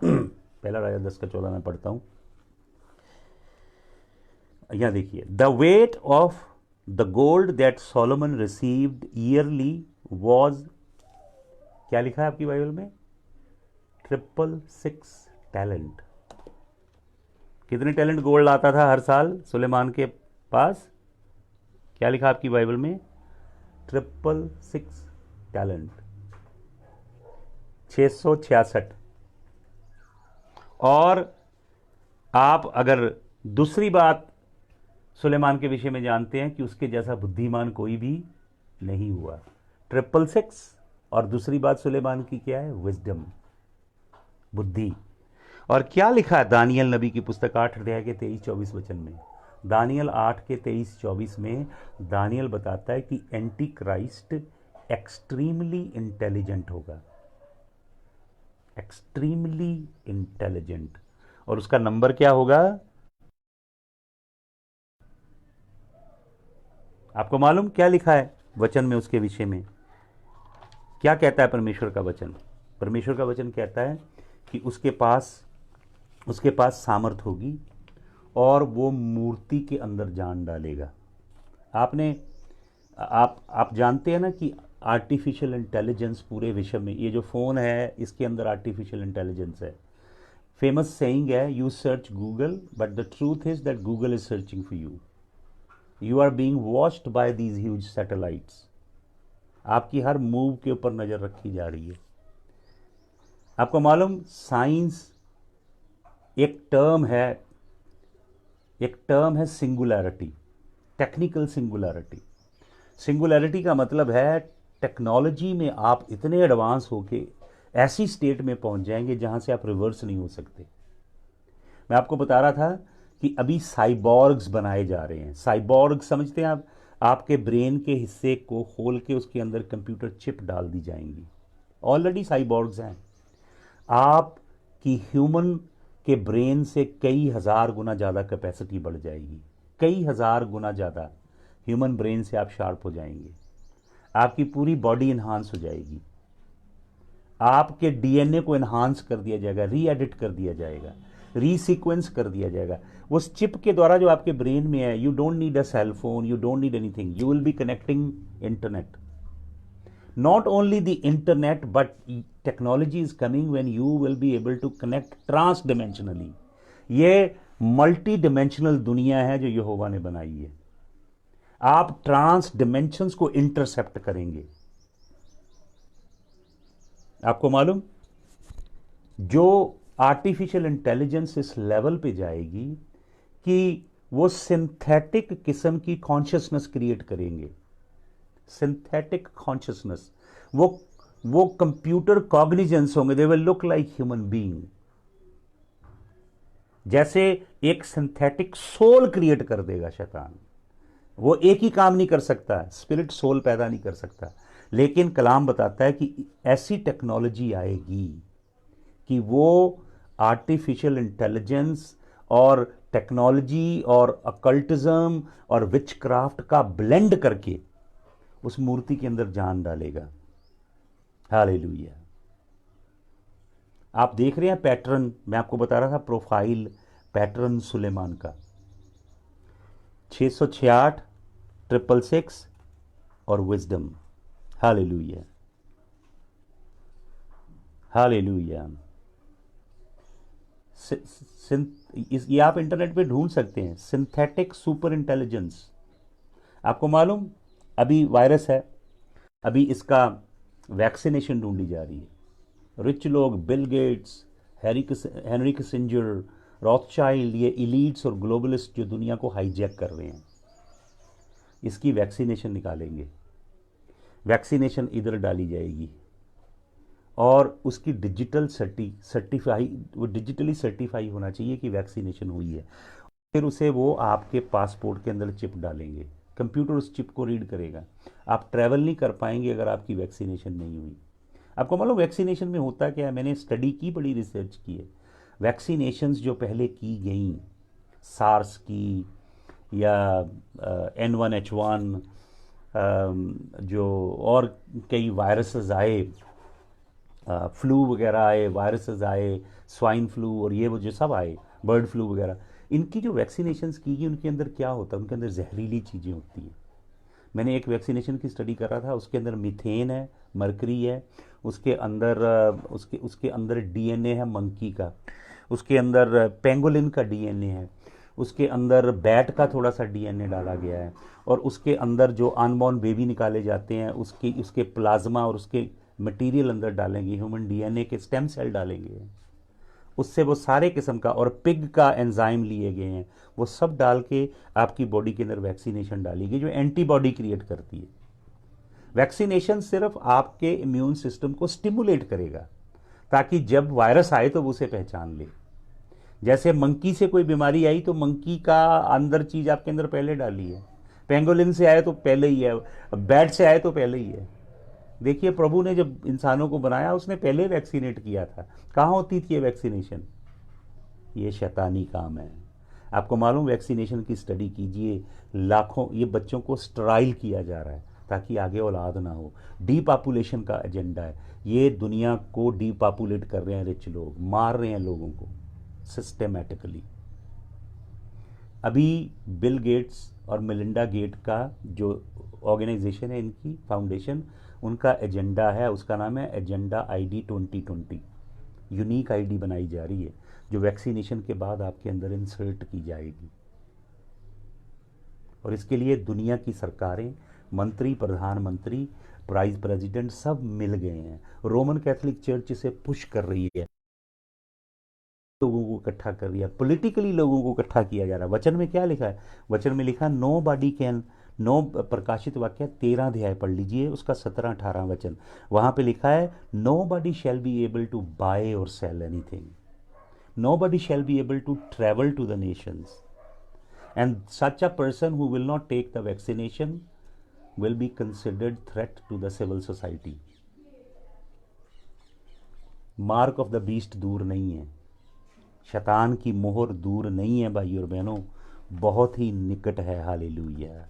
पहला राजा 10 का 14 मैं पढ़ता हूं। यहां देखिए, the weight of the gold that Solomon received yearly was, क्या लिखा है आपकी बाइबल में? 666 टैलेंट। कितने टैलेंट गोल्ड आता था हर साल सुलेमान के पास? क्या लिखा आपकी बाइबल में? 666 टैलेंट, 666। और आप अगर दूसरी बात सुलेमान के विषय में जानते हैं कि उसके जैसा बुद्धिमान कोई भी नहीं हुआ। 666। और दूसरी बात सुलेमान की क्या है? विजडम, बुद्धि। और क्या लिखा है दानियल नबी की पुस्तक 8 अध्याय के 23-24 वचन में? दानियल 8 के 23-24 में दानियल बताता है कि एंटी क्राइस्ट एक्सट्रीमली इंटेलिजेंट होगा, एक्सट्रीमली इंटेलिजेंट। और उसका नंबर क्या होगा? आपको मालूम क्या लिखा है वचन में उसके विषय में? क्या कहता है परमेश्वर का वचन? परमेश्वर का वचन कहता है कि उसके पास सामर्थ होगी और वो मूर्ति के अंदर जान डालेगा। आप जानते हैं ना कि आर्टिफिशियल इंटेलिजेंस पूरे विश्व में, ये जो फ़ोन है इसके अंदर आर्टिफिशियल इंटेलिजेंस है। फेमस सेइंग है, you search Google but the truth is that Google is searching for you. You are being watched by these huge satellites. आपकी हर मूव के ऊपर नजर रखी जा रही है। आपको मालूम, साइंस एक टर्म है सिंगुलैरिटी, टेक्निकल सिंगुलैरिटी। सिंगुलैरिटी का मतलब है टेक्नोलॉजी में आप इतने एडवांस होके ऐसी स्टेट में पहुंच जाएंगे जहां से आप रिवर्स नहीं हो सकते। मैं आपको बता रहा था कि अभी साइबॉर्ग्स बनाए जा रहे हैं। साइबॉर्ग समझते हैं आप? आपके ब्रेन के हिस्से को खोल के उसके अंदर कंप्यूटर चिप डाल दी जाएंगी। ऑलरेडी साइबॉर्ग्स हैं। आपकी ह्यूमन के ब्रेन से कई हजार गुना ज़्यादा कैपेसिटी बढ़ जाएगी, कई हजार गुना ज़्यादा ह्यूमन ब्रेन से आप शार्प हो जाएंगे। आपकी पूरी बॉडी इन्हांस हो जाएगी। आपके डीएनए को इन्हांस कर दिया जाएगा, री एडिट कर दिया जाएगा, रीसीक्वेंस कर दिया जाएगा उस चिप के द्वारा जो आपके ब्रेन में है। You don't need a cell phone, you don't need anything, you will be connecting internet. Not only the internet, but technology is coming when you will be able to connect transdimensionally. ये multi dimensional दुनिया है जो यहोवा ने बनाई है। आप trans dimensions को intercept करेंगे। आपको मालूम, जो आर्टिफिशियल इंटेलिजेंस इस लेवल पे जाएगी कि वो सिंथेटिक किस्म की कॉन्शियसनेस क्रिएट करेंगे। सिंथेटिक कॉन्शियसनेस, वो कंप्यूटर कॉग्निजेंस होंगे। They will look like human being. जैसे एक सिंथेटिक सोल क्रिएट कर देगा शैतान। वो एक ही काम नहीं कर सकता, स्पिरिट सोल पैदा नहीं कर सकता, लेकिन कलाम बताता है कि ऐसी टेक्नोलॉजी आएगी कि वो आर्टिफिशियल इंटेलिजेंस और टेक्नोलॉजी और अकल्टिज्म और विचक्राफ्ट का ब्लेंड करके उस मूर्ति के अंदर जान डालेगा। हालेलुया। आप देख रहे हैं पैटर्न, मैं आपको बता रहा था प्रोफाइल पैटर्न सुलेमान का 666, 666 और विजडम। Hallelujah, hallelujah. ये आप इंटरनेट पे ढूंढ सकते हैं, सिंथेटिक सुपर इंटेलिजेंस। आपको मालूम, अभी वायरस है, अभी इसका वैक्सीनेशन ढूंढी जा रही है। रिच लोग, बिल गेट्स, हेनरी किसिंजर, रॉथशाइल्ड, ये इलीट्स और ग्लोबलिस्ट जो दुनिया को हाईजैक कर रहे हैं, इसकी वैक्सीनेशन निकालेंगे। वैक्सीनेशन इधर डाली जाएगी और उसकी डिजिटल वो डिजिटली सर्टिफाई होना चाहिए कि वैक्सीनेशन हुई है। फिर उसे वो आपके पासपोर्ट के अंदर चिप डालेंगे, कंप्यूटर उस चिप को रीड करेगा। आप ट्रैवल नहीं कर पाएंगे अगर आपकी वैक्सीनेशन नहीं हुई। आपको मालूम वैक्सीनेशन में होता क्या है? मैंने स्टडी की, बड़ी रिसर्च की है। वैक्सीनेशंस जो पहले की गई, सार्स की या N1H1, जो और कई वायरसेस आए, फ्लू वगैरह आए, वायरसेस आए, स्वाइन फ्लू और ये वो जो सब आए, बर्ड फ्लू वगैरह, इनकी जो वैक्सीनेशंस की गई उनके अंदर क्या होता है? उनके अंदर जहरीली चीज़ें होती हैं। मैंने एक वैक्सीनेशन की स्टडी कर रहा था, उसके अंदर मीथेन है, मरकरी है, उसके अंदर डीएनए है मंकी का, उसके अंदर पेंगोलिन का डीएनए है, उसके अंदर बैट का थोड़ा सा डीएनए डाला गया है, और उसके अंदर जो अनबॉर्न बेबी निकाले जाते हैं उसके प्लाज्मा और उसके मटेरियल अंदर डालेंगे, ह्यूमन डीएनए के स्टेम सेल डालेंगे, उससे वो सारे किस्म का, और पिग का एंजाइम लिए गए हैं, वो सब डाल के आपकी बॉडी के अंदर वैक्सीनेशन डालेगी जो एंटीबॉडी क्रिएट करती है। वैक्सीनेशन सिर्फ आपके इम्यून सिस्टम को स्टिमुलेट करेगा ताकि जब वायरस आए तो वो उसे पहचान ले। जैसे मंकी से कोई बीमारी आई तो मंकी का अंदर चीज आपके अंदर पहले डाली है, पेंगोलिन से आए तो पहले ही है, बैट से आए तो पहले ही है। देखिए, प्रभु ने जब इंसानों को बनाया उसने पहले वैक्सीनेट किया था। कहाँ होती थी ये वैक्सीनेशन? ये शैतानी काम है। आपको मालूम, वैक्सीनेशन की स्टडी कीजिए, लाखों ये बच्चों को स्टराइल किया जा रहा है ताकि आगे औलाद ना हो। डीपॉपुलेशन का एजेंडा है। ये दुनिया को डीपॉपुलेट कर रहे हैं रिच लोग, मार रहे हैं लोगों को सिस्टेमेटिकली। अभी बिल गेट्स और मेलिंडा गेट का जो ऑर्गेनाइजेशन है, इनकी फाउंडेशन, उनका एजेंडा है, उसका नाम है एजेंडा ID 2020। यूनिक आईडी बनाई जा रही है जो वैक्सीनेशन के बाद आपके अंदर इंसर्ट की जाएगी। और इसके लिए दुनिया की सरकारें, मंत्री, प्रधानमंत्री, प्राइज प्रेसिडेंट सब मिल गए हैं। रोमन कैथोलिक चर्च इसे पुश कर रही है, लोगों को इकट्ठा कर रही है, पॉलिटिकली लोगों को इकट्ठा किया जा रहा है। वचन में क्या लिखा है? वचन में लिखा नो बॉडी कैन, नो, प्रकाशित वाक्य 13 अध्याय पढ़ लीजिए, उसका 17-18 वचन। वहां पे लिखा है nobody shall be able to buy or sell anything, nobody shall be able to travel to the nations, and such a person who will not take the vaccination will be considered threat to the civil society। Mark of the beast दूर नहीं है, शैतान की मोहर दूर नहीं है भाई और बहनों, बहुत ही निकट है। हालेलुया।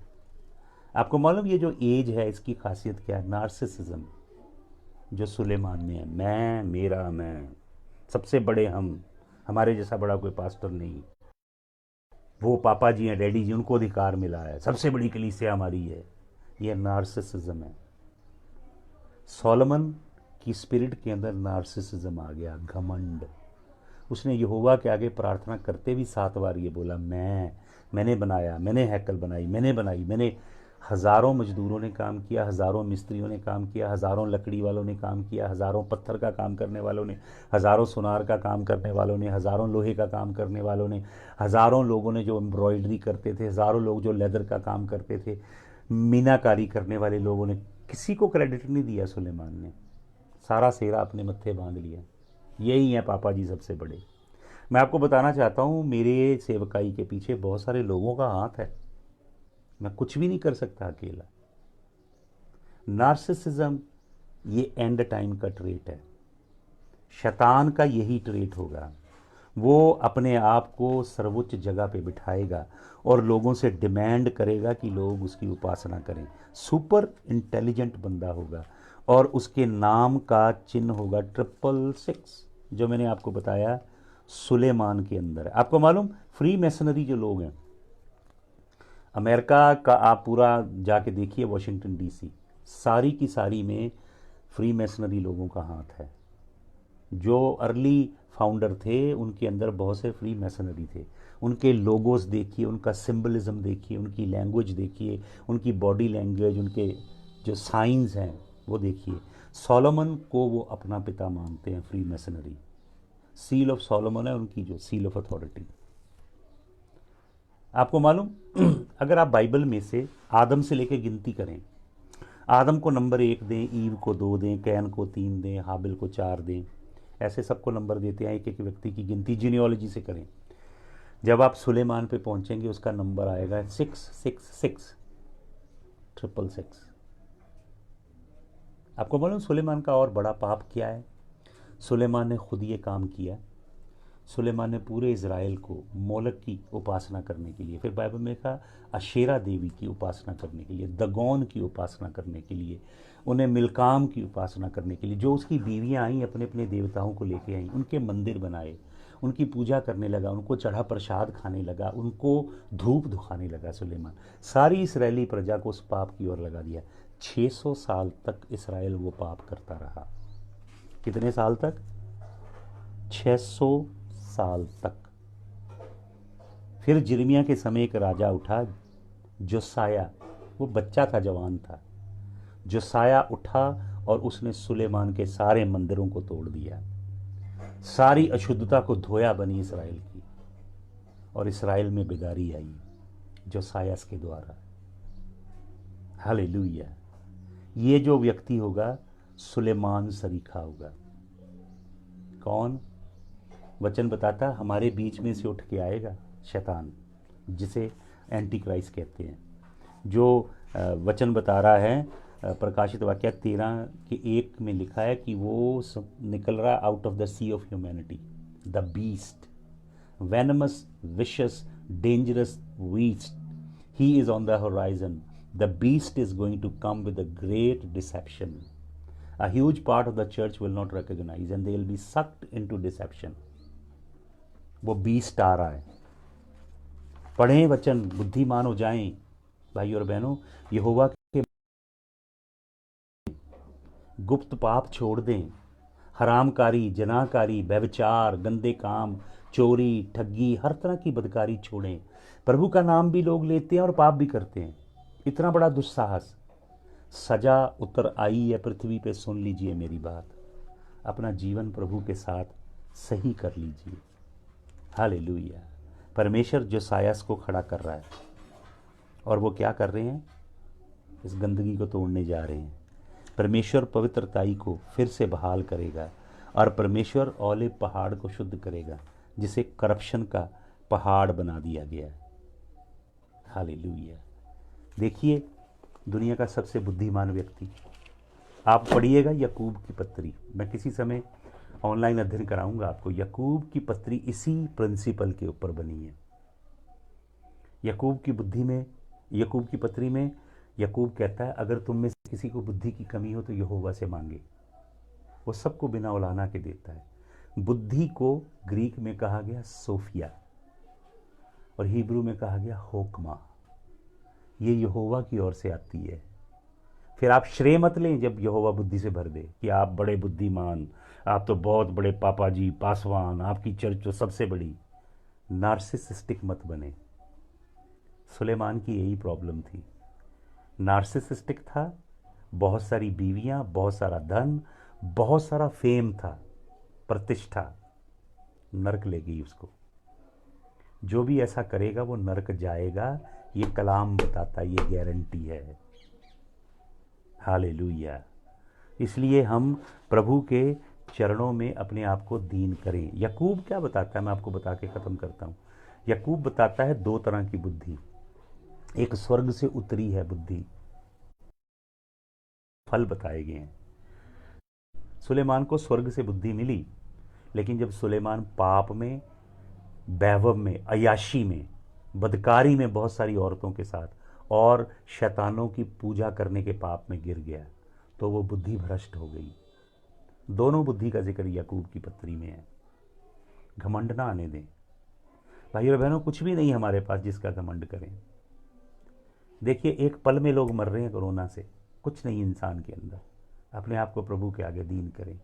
आपको मालूम ये जो एज है इसकी खासियत क्या है? नार्सिसिज्म जो सुलेमान में है, मैं, मेरा, मैं, सबसे बड़े हम, हमारे जैसा बड़ा कोई पास्टर नहीं, वो पापा जी हैं, डैडी जी, उनको अधिकार मिला है, सबसे बड़ी कलीसिया हमारी है। ये नार्सिसिज्म है। सोलोमन की स्पिरिट के अंदर नार्सिसिज्म आ गया, घमंड। उसने यहोवा के आगे प्रार्थना करते भी 7 बार ये बोला, मैंने बनाया, मैंने हैकल बनाई, मैंने बनाई, मैंने। हज़ारों मजदूरों ने काम किया, हज़ारों मिस्त्रियों ने काम किया, हज़ारों लकड़ी वालों ने काम किया, हज़ारों पत्थर का काम करने वालों ने, हज़ारों सुनार का काम करने वालों ने, हज़ारों लोहे का काम करने वालों ने, हज़ारों लोगों ने जो एम्ब्रॉयडरी करते थे, हज़ारों लोग जो लेदर का काम करते थे, मीनाकारी करने वाले लोगों ने, किसी को क्रेडिट नहीं दिया सुलेमान ने। सारा सेरा अपने मत्थे बांध लिया। यही है पापा जी सबसे बड़े। मैं आपको बताना चाहता हूँ, मेरे सेवकाई के पीछे बहुत सारे लोगों का हाथ है, मैं कुछ भी नहीं कर सकता अकेला। नार्सिसिज्म ये एंड टाइम का ट्रेट है, शैतान का यही ट्रेट होगा। वो अपने आप को सर्वोच्च जगह पे बिठाएगा और लोगों से डिमांड करेगा कि लोग उसकी उपासना करें। सुपर इंटेलिजेंट बंदा होगा और उसके नाम का चिन्ह होगा 666, जो मैंने आपको बताया सुलेमान के अंदर है। आपको मालूम, फ्री मैसनरी जो लोग हैं अमेरिका का, आप पूरा जाके देखिए वॉशिंगटन डीसी, सारी की सारी में फ्री मैसनरी लोगों का हाथ है। जो अर्ली फाउंडर थे उनके अंदर बहुत से फ्री मैसनरी थे। उनके लोगोस देखिए, उनका सिंबलिज्म देखिए, उनकी लैंग्वेज देखिए, उनकी बॉडी लैंग्वेज, उनके जो साइंस हैं वो देखिए। सोलोमन को वो अपना पिता मानते हैं, free masonry. Seal of Solomon है उनकी, जो सील ऑफ अथॉरिटी। आपको मालूम, अगर आप बाइबल में से आदम से लेकर गिनती करें, आदम को नंबर 1 दें, ईव को 2 दें, कैन को 3 दें, हाबिल को 4 दें, ऐसे सबको नंबर देते हैं, एक एक व्यक्ति की गिनती जीनियोलॉजी से करें। जब आप सुलेमान पे पहुंचेंगे उसका नंबर आएगा 666। आपको मालूम सुलेमान का और बड़ा पाप क्या है? सुलेमान ने खुद ये काम किया। सुलेमान ने पूरे इज़राइल को मोलक की उपासना करने के लिए, फिर बाइबल में कहा अशेरा देवी की उपासना करने के लिए, दगोन की उपासना करने के लिए, उन्हें मिल्काम की उपासना करने के लिए, जो उसकी बीवियां आई अपने अपने देवताओं को लेके आई, उनके मंदिर बनाए, उनकी पूजा करने लगा, उनको चढ़ा प्रसाद खाने लगा, उनको धूप धुखाने लगा। सुलेमान सारी इसराइली प्रजा को उस पाप की ओर लगा दिया। 600 साल तक इसराइल वो पाप करता रहा। कितने साल तक? 600 साल तक। फिर जिर्मिया के समय एक राजा उठा, जोसाया, वो बच्चा था, जवान था। जोसाया उठा और उसने सुलेमान के सारे मंदिरों को तोड़ दिया, सारी अशुद्धता को धोया बनी इसराइल की, और इसराइल में बेगारी आई जोसायास के द्वारा। हालेलुया। ये जो व्यक्ति होगा सुलेमान सरीखा होगा। कौन? वचन बताता हमारे बीच में से उठ के आएगा शैतान, जिसे एंटी क्राइस्ट कहते हैं। जो वचन बता रहा है प्रकाशित वाक्य 13:1 में लिखा है कि वो निकल रहा out of the sea of humanity, the beast, venomous, vicious, dangerous beast. He is on the horizon. The beast is going to come with a great deception. A huge part of the church will not recognize and they will be sucked into deception. वो beast आ रहा है। पढ़ें वचन, बुद्धिमान हो जाएं भाई और बहनों। यहोवा के गुप्त पाप छोड़ दें, हरामकारी, जनाकारी, व्यभिचार, गंदे काम, चोरी, ठगी, हर तरह की बदकारी छोड़ें। प्रभु का नाम भी लोग लेते हैं और पाप भी करते हैं। इतना बड़ा दुस्साहस। सजा उतर आई है पृथ्वी पे, सुन लीजिए मेरी बात। अपना जीवन प्रभु के साथ सही कर लीजिए। हालेलुया। परमेश्वर जो सायास को खड़ा कर रहा है, और वो क्या कर रहे हैं? इस गंदगी को तोड़ने जा रहे हैं। परमेश्वर पवित्रताई को फिर से बहाल करेगा, और परमेश्वर ओलिव पहाड़ को शुद्ध करेगा जिसे करप्शन का पहाड़ बना दिया गया है। हालेलुया। देखिए, दुनिया का सबसे बुद्धिमान व्यक्ति, आप पढ़िएगा याकूब की पत्री। मैं किसी समय ऑनलाइन अध्ययन कराऊंगा आपको। याकूब की पत्री इसी प्रिंसिपल के ऊपर बनी है। याकूब की बुद्धि में, याकूब की पत्री में याकूब कहता है, अगर तुम में से किसी को बुद्धि की कमी हो तो यहोवा से मांगे, वो सबको बिना उलाहना के देता है। बुद्धि को ग्रीक में कहा गया सोफिया, और हिब्रू में कहा गया होकमा। ये यहोवा की ओर से आती है। फिर आप श्रेय मत लें जब यहोवा बुद्धि से भर दे कि आप बड़े बुद्धिमान, आप तो बहुत बड़े पापा जी, पासवान, आपकी चर्च तो सबसे बड़ी। नार्सिसिस्टिक मत बने। सुलेमान की यही प्रॉब्लम थी। नार्सिसिस्टिक था, बहुत सारी बीवियां, बहुत सारा धन, बहुत सारा फेम था, प्रतिष्ठा। नरक ले गई उसको। जो भी ऐसा करेगा वो नरक जाएगा, ये कलाम बताता, ये गारंटी है। हालेलुया। इसलिए हम प्रभु के चरणों में अपने आप को दीन करें। याकूब क्या बताता है, मैं आपको बता के ख़त्म करता हूँ। याकूब बताता है दो तरह की बुद्धि। एक स्वर्ग से उतरी है बुद्धि, फल बताए गए हैं। सुलेमान को स्वर्ग से बुद्धि मिली, लेकिन जब सुलेमान पाप में, वैभव में, अयाशी में, बदकारी में, बहुत सारी औरतों के साथ और शैतानों की पूजा करने के पाप में गिर गया, तो वो बुद्धि भ्रष्ट हो गई। दोनों बुद्धि का जिक्र याकूब की पत्री में है। घमंड ना आने दें भाइयों और बहनों। कुछ भी नहीं हमारे पास जिसका घमंड करें। देखिए, एक पल में लोग मर रहे हैं कोरोना से। कुछ नहीं इंसान के अंदर। अपने आप को प्रभु के आगे दीन करें।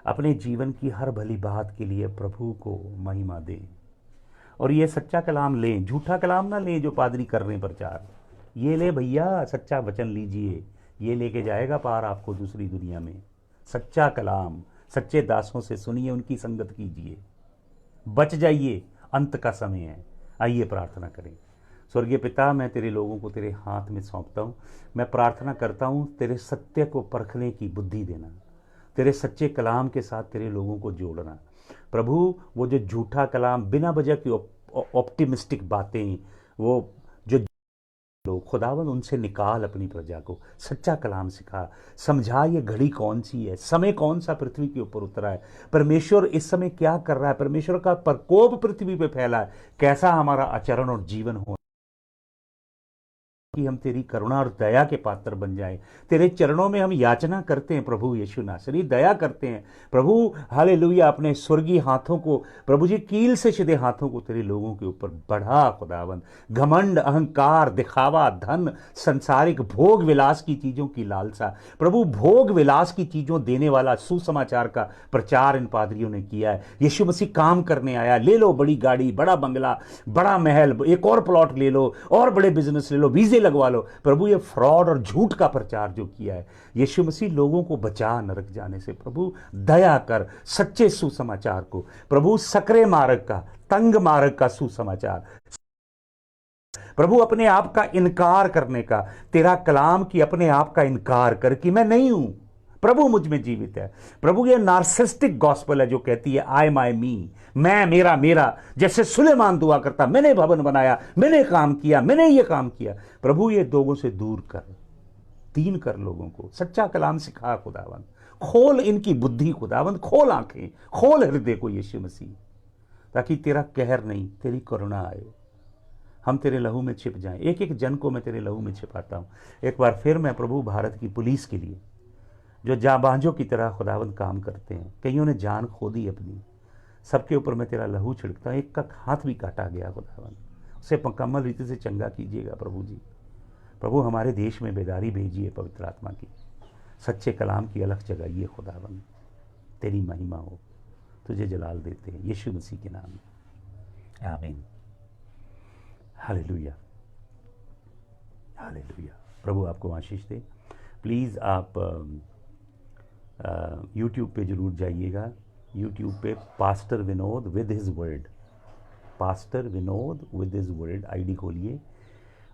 अपने जीवन की हर भली बात के लिए प्रभु को महिमा दें, और ये सच्चा कलाम लें। झूठा कलाम ना लें जो पादरी कर रहे हैं प्रचार। ये ले भैया, सच्चा वचन लीजिए, ये लेके जाएगा पार आपको दूसरी दुनिया में। सच्चा कलाम सच्चे दासों से सुनिए, उनकी संगत कीजिए, बच जाइए, अंत का समय है। आइए प्रार्थना करें। स्वर्गीय पिता, मैं तेरे लोगों को तेरे हाथ में सौंपता हूँ। मैं प्रार्थना करता हूँ तेरे सत्य को परखने की बुद्धि देना, तेरे सच्चे कलाम के साथ तेरे लोगों को जोड़ना। प्रभु, वो जो झूठा कलाम, बिना वजह की ऑप्टिमिस्टिक बातें, वो जो लोग, खुदावन उनसे निकाल अपनी प्रजा को। सच्चा कलाम सिखा, समझा ये घड़ी कौन सी है, समय कौन सा पृथ्वी के ऊपर उतरा है, परमेश्वर इस समय क्या कर रहा है, परमेश्वर का प्रकोप पृथ्वी पे फैला है, कैसा हमारा आचरण और जीवन हो कि हम तेरी करुणा और दया के पात्र बन जाएं। तेरे चरणों में हम याचना करते हैं प्रभु यीशु नासरी, दया करते हैं प्रभु। हालेलुया। अपने स्वर्गीय हाथों को प्रभु जी, कील से सिधे हाथों को तेरे लोगों के ऊपर बढ़ा खुदावंद। घमंड, अहंकार, दिखावा, धन, संसारिक भोग विलास की चीजों की लालसा, प्रभु भोग विलास की चीजों देने वाला सुसमाचार का प्रचार इन पादरियों ने किया है। यीशु मसीह काम करने आया। ले लो बड़ी गाड़ी, बड़ा बंगला, बड़ा महल, एक और प्लॉट ले लो, और बड़े बिजनेस ले लो, वीजे लगवा लो। प्रभु ये फ्रॉड और झूठ का प्रचार जो किया है, यीशु मसीह लोगों को बचा नरक जाने से। प्रभु दया कर, सच्चे सुसमाचार को प्रभु, सकरे मार्ग का, तंग मार्ग का सुसमाचार, प्रभु अपने आप का इनकार करने का, तेरा कलाम की अपने आप का इनकार कर कि मैं नहीं हूं, प्रभु मुझ में जीवित है। प्रभु ये नार्सिस्टिक गॉस्पेल है जो कहती है आई माई मी, मैं, मेरा, मेरा। जैसे सुलेमान दुआ करता, मैंने भवन बनाया, मैंने काम किया, मैंने ये काम किया। प्रभु ये लोगों से दूर कर, दीन कर लोगों को। सच्चा कलाम सिखा खुदावन, खोल इनकी बुद्धि खुदावन, खोल आंखें, खोल हृदय को यीशु मसीह, ताकि तेरा कहर नहीं, तेरी करुणा आए, हम तेरे लहू में छिप जाएं। एक एक जन को मैं तेरे लहू में छिपाता हूं। एक बार फिर मैं प्रभु भारत की पुलिस के लिए, जो जाबांजों की तरह खुदावंद काम करते हैं, कईयों ने जान खो दी अपनी, सबके ऊपर मैं तेरा लहू छिड़कता हूँ। एक का हाथ भी काटा गया खुदावंद, उसे मुकम्मल रीति से चंगा कीजिएगा प्रभु जी। प्रभु हमारे देश में बेदारी भेजिए पवित्र आत्मा की, सच्चे कलाम की अलग जगाइए खुदावंद। तेरी महिमा हो, तुझे जलाल देते हैं यीशु मसीह के नाम में, आमीन। Hallelujah, hallelujah. प्रभु आपको आशीष दे। प्लीज़ आप यूट्यूब पे ज़रूर जाइएगा। यूट्यूब पे pastor Vinod with his word, pastor Vinod with his word ID खोलिए।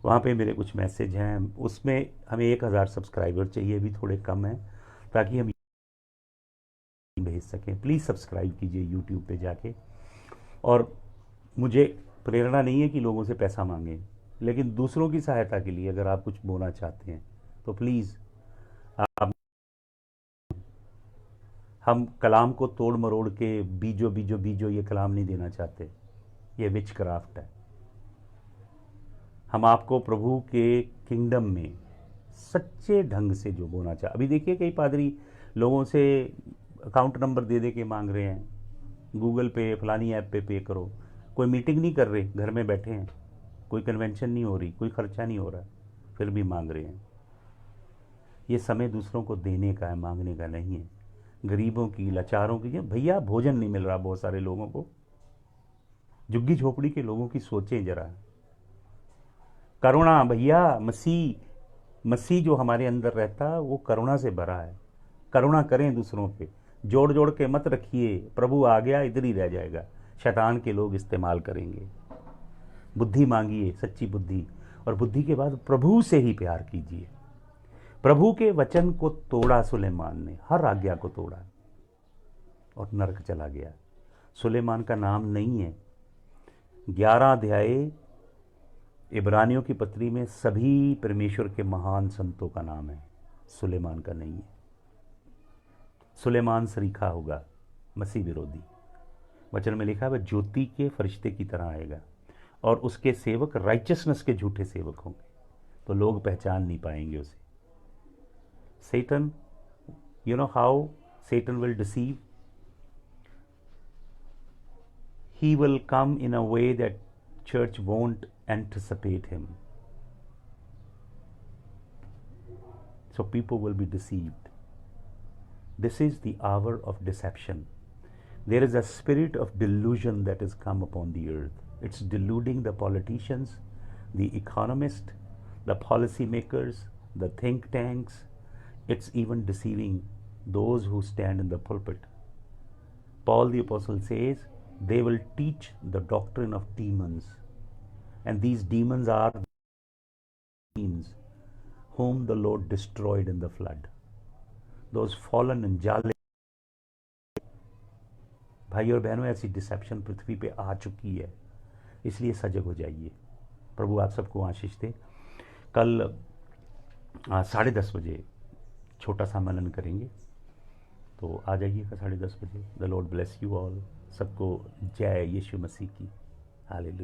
वहाँ पे मेरे कुछ मैसेज हैं, उसमें हमें 1000 सब्सक्राइबर चाहिए, अभी थोड़े कम हैं, ताकि हम भेज सकें। प्लीज़ सब्सक्राइब कीजिए यूट्यूब पे जाके। और मुझे प्रेरणा नहीं है कि लोगों से पैसा मांगें, लेकिन दूसरों की सहायता के लिए अगर आप कुछ बोलना चाहते हैं तो प्लीज़ आप, हम कलाम को तोड़ मरोड़ के बीजो बीजो बीजो ये कलाम नहीं देना चाहते, ये विच क्राफ्ट है। हम आपको प्रभु के किंगडम में सच्चे ढंग से जो बोलना चाह, अभी देखिए कई पादरी लोगों से अकाउंट नंबर दे दे के मांग रहे हैं, गूगल पे फलानी ऐप पे करो। कोई मीटिंग नहीं कर रहे, घर में बैठे हैं, कोई कन्वेंशन नहीं हो रही, कोई खर्चा नहीं हो रहा, फिर भी मांग रहे हैं। ये समय दूसरों को देने का है, मांगने का नहीं है। गरीबों की, लाचारों की, भैया भोजन नहीं मिल रहा बहुत सारे लोगों को, झुग्गी झोपड़ी के लोगों की सोचें जरा। करुणा भैया, मसीह, मसीह जो हमारे अंदर रहता है वो करुणा से भरा है। करुणा करें दूसरों पे, जोड़ जोड़ के मत रखिए, प्रभु आ गया इधर ही रह जाएगा, शैतान के लोग इस्तेमाल करेंगे। बुद्धि मांगिए, सच्ची बुद्धि, और बुद्धि के बाद प्रभु से ही प्यार कीजिए। प्रभु के वचन को तोड़ा सुलेमान ने, हर आज्ञा को तोड़ा और नरक चला गया। सुलेमान का नाम नहीं है। 11 अध्याय इब्रानियों की पत्री में सभी परमेश्वर के महान संतों का नाम है, सुलेमान का नहीं है। सुलेमान सरीखा होगा, मसीह विरोधी। वचन में लिखा है वह ज्योति के फरिश्ते की तरह आएगा और उसके सेवक राइचसनेस के झूठे सेवक होंगे, तो लोग पहचान नहीं पाएंगे उसे। Satan, you know how Satan will deceive? He will come in a way that church won't anticipate him. So people will be deceived. This is the hour of deception. There is a spirit of delusion that has come upon the earth. It's deluding the politicians, the economists, the policymakers, the think tanks. It's even deceiving those who stand in the pulpit. Paul the Apostle says they will teach the doctrine of demons, and these demons are demons whom the Lord destroyed in the flood. Those fallen and jale. भाई और बहनों, ऐसी dissipation पृथ्वी पे आ चुकी है, इसलिए सजग हो जाइए। प्रभु आप सबको आशीष दे। कल 10:30 बजे छोटा सा मनन करेंगे, तो आ जाइएगा 10:30 बजे। The Lord bless you all. सबको जय यीशु मसीह की। हालेलुया।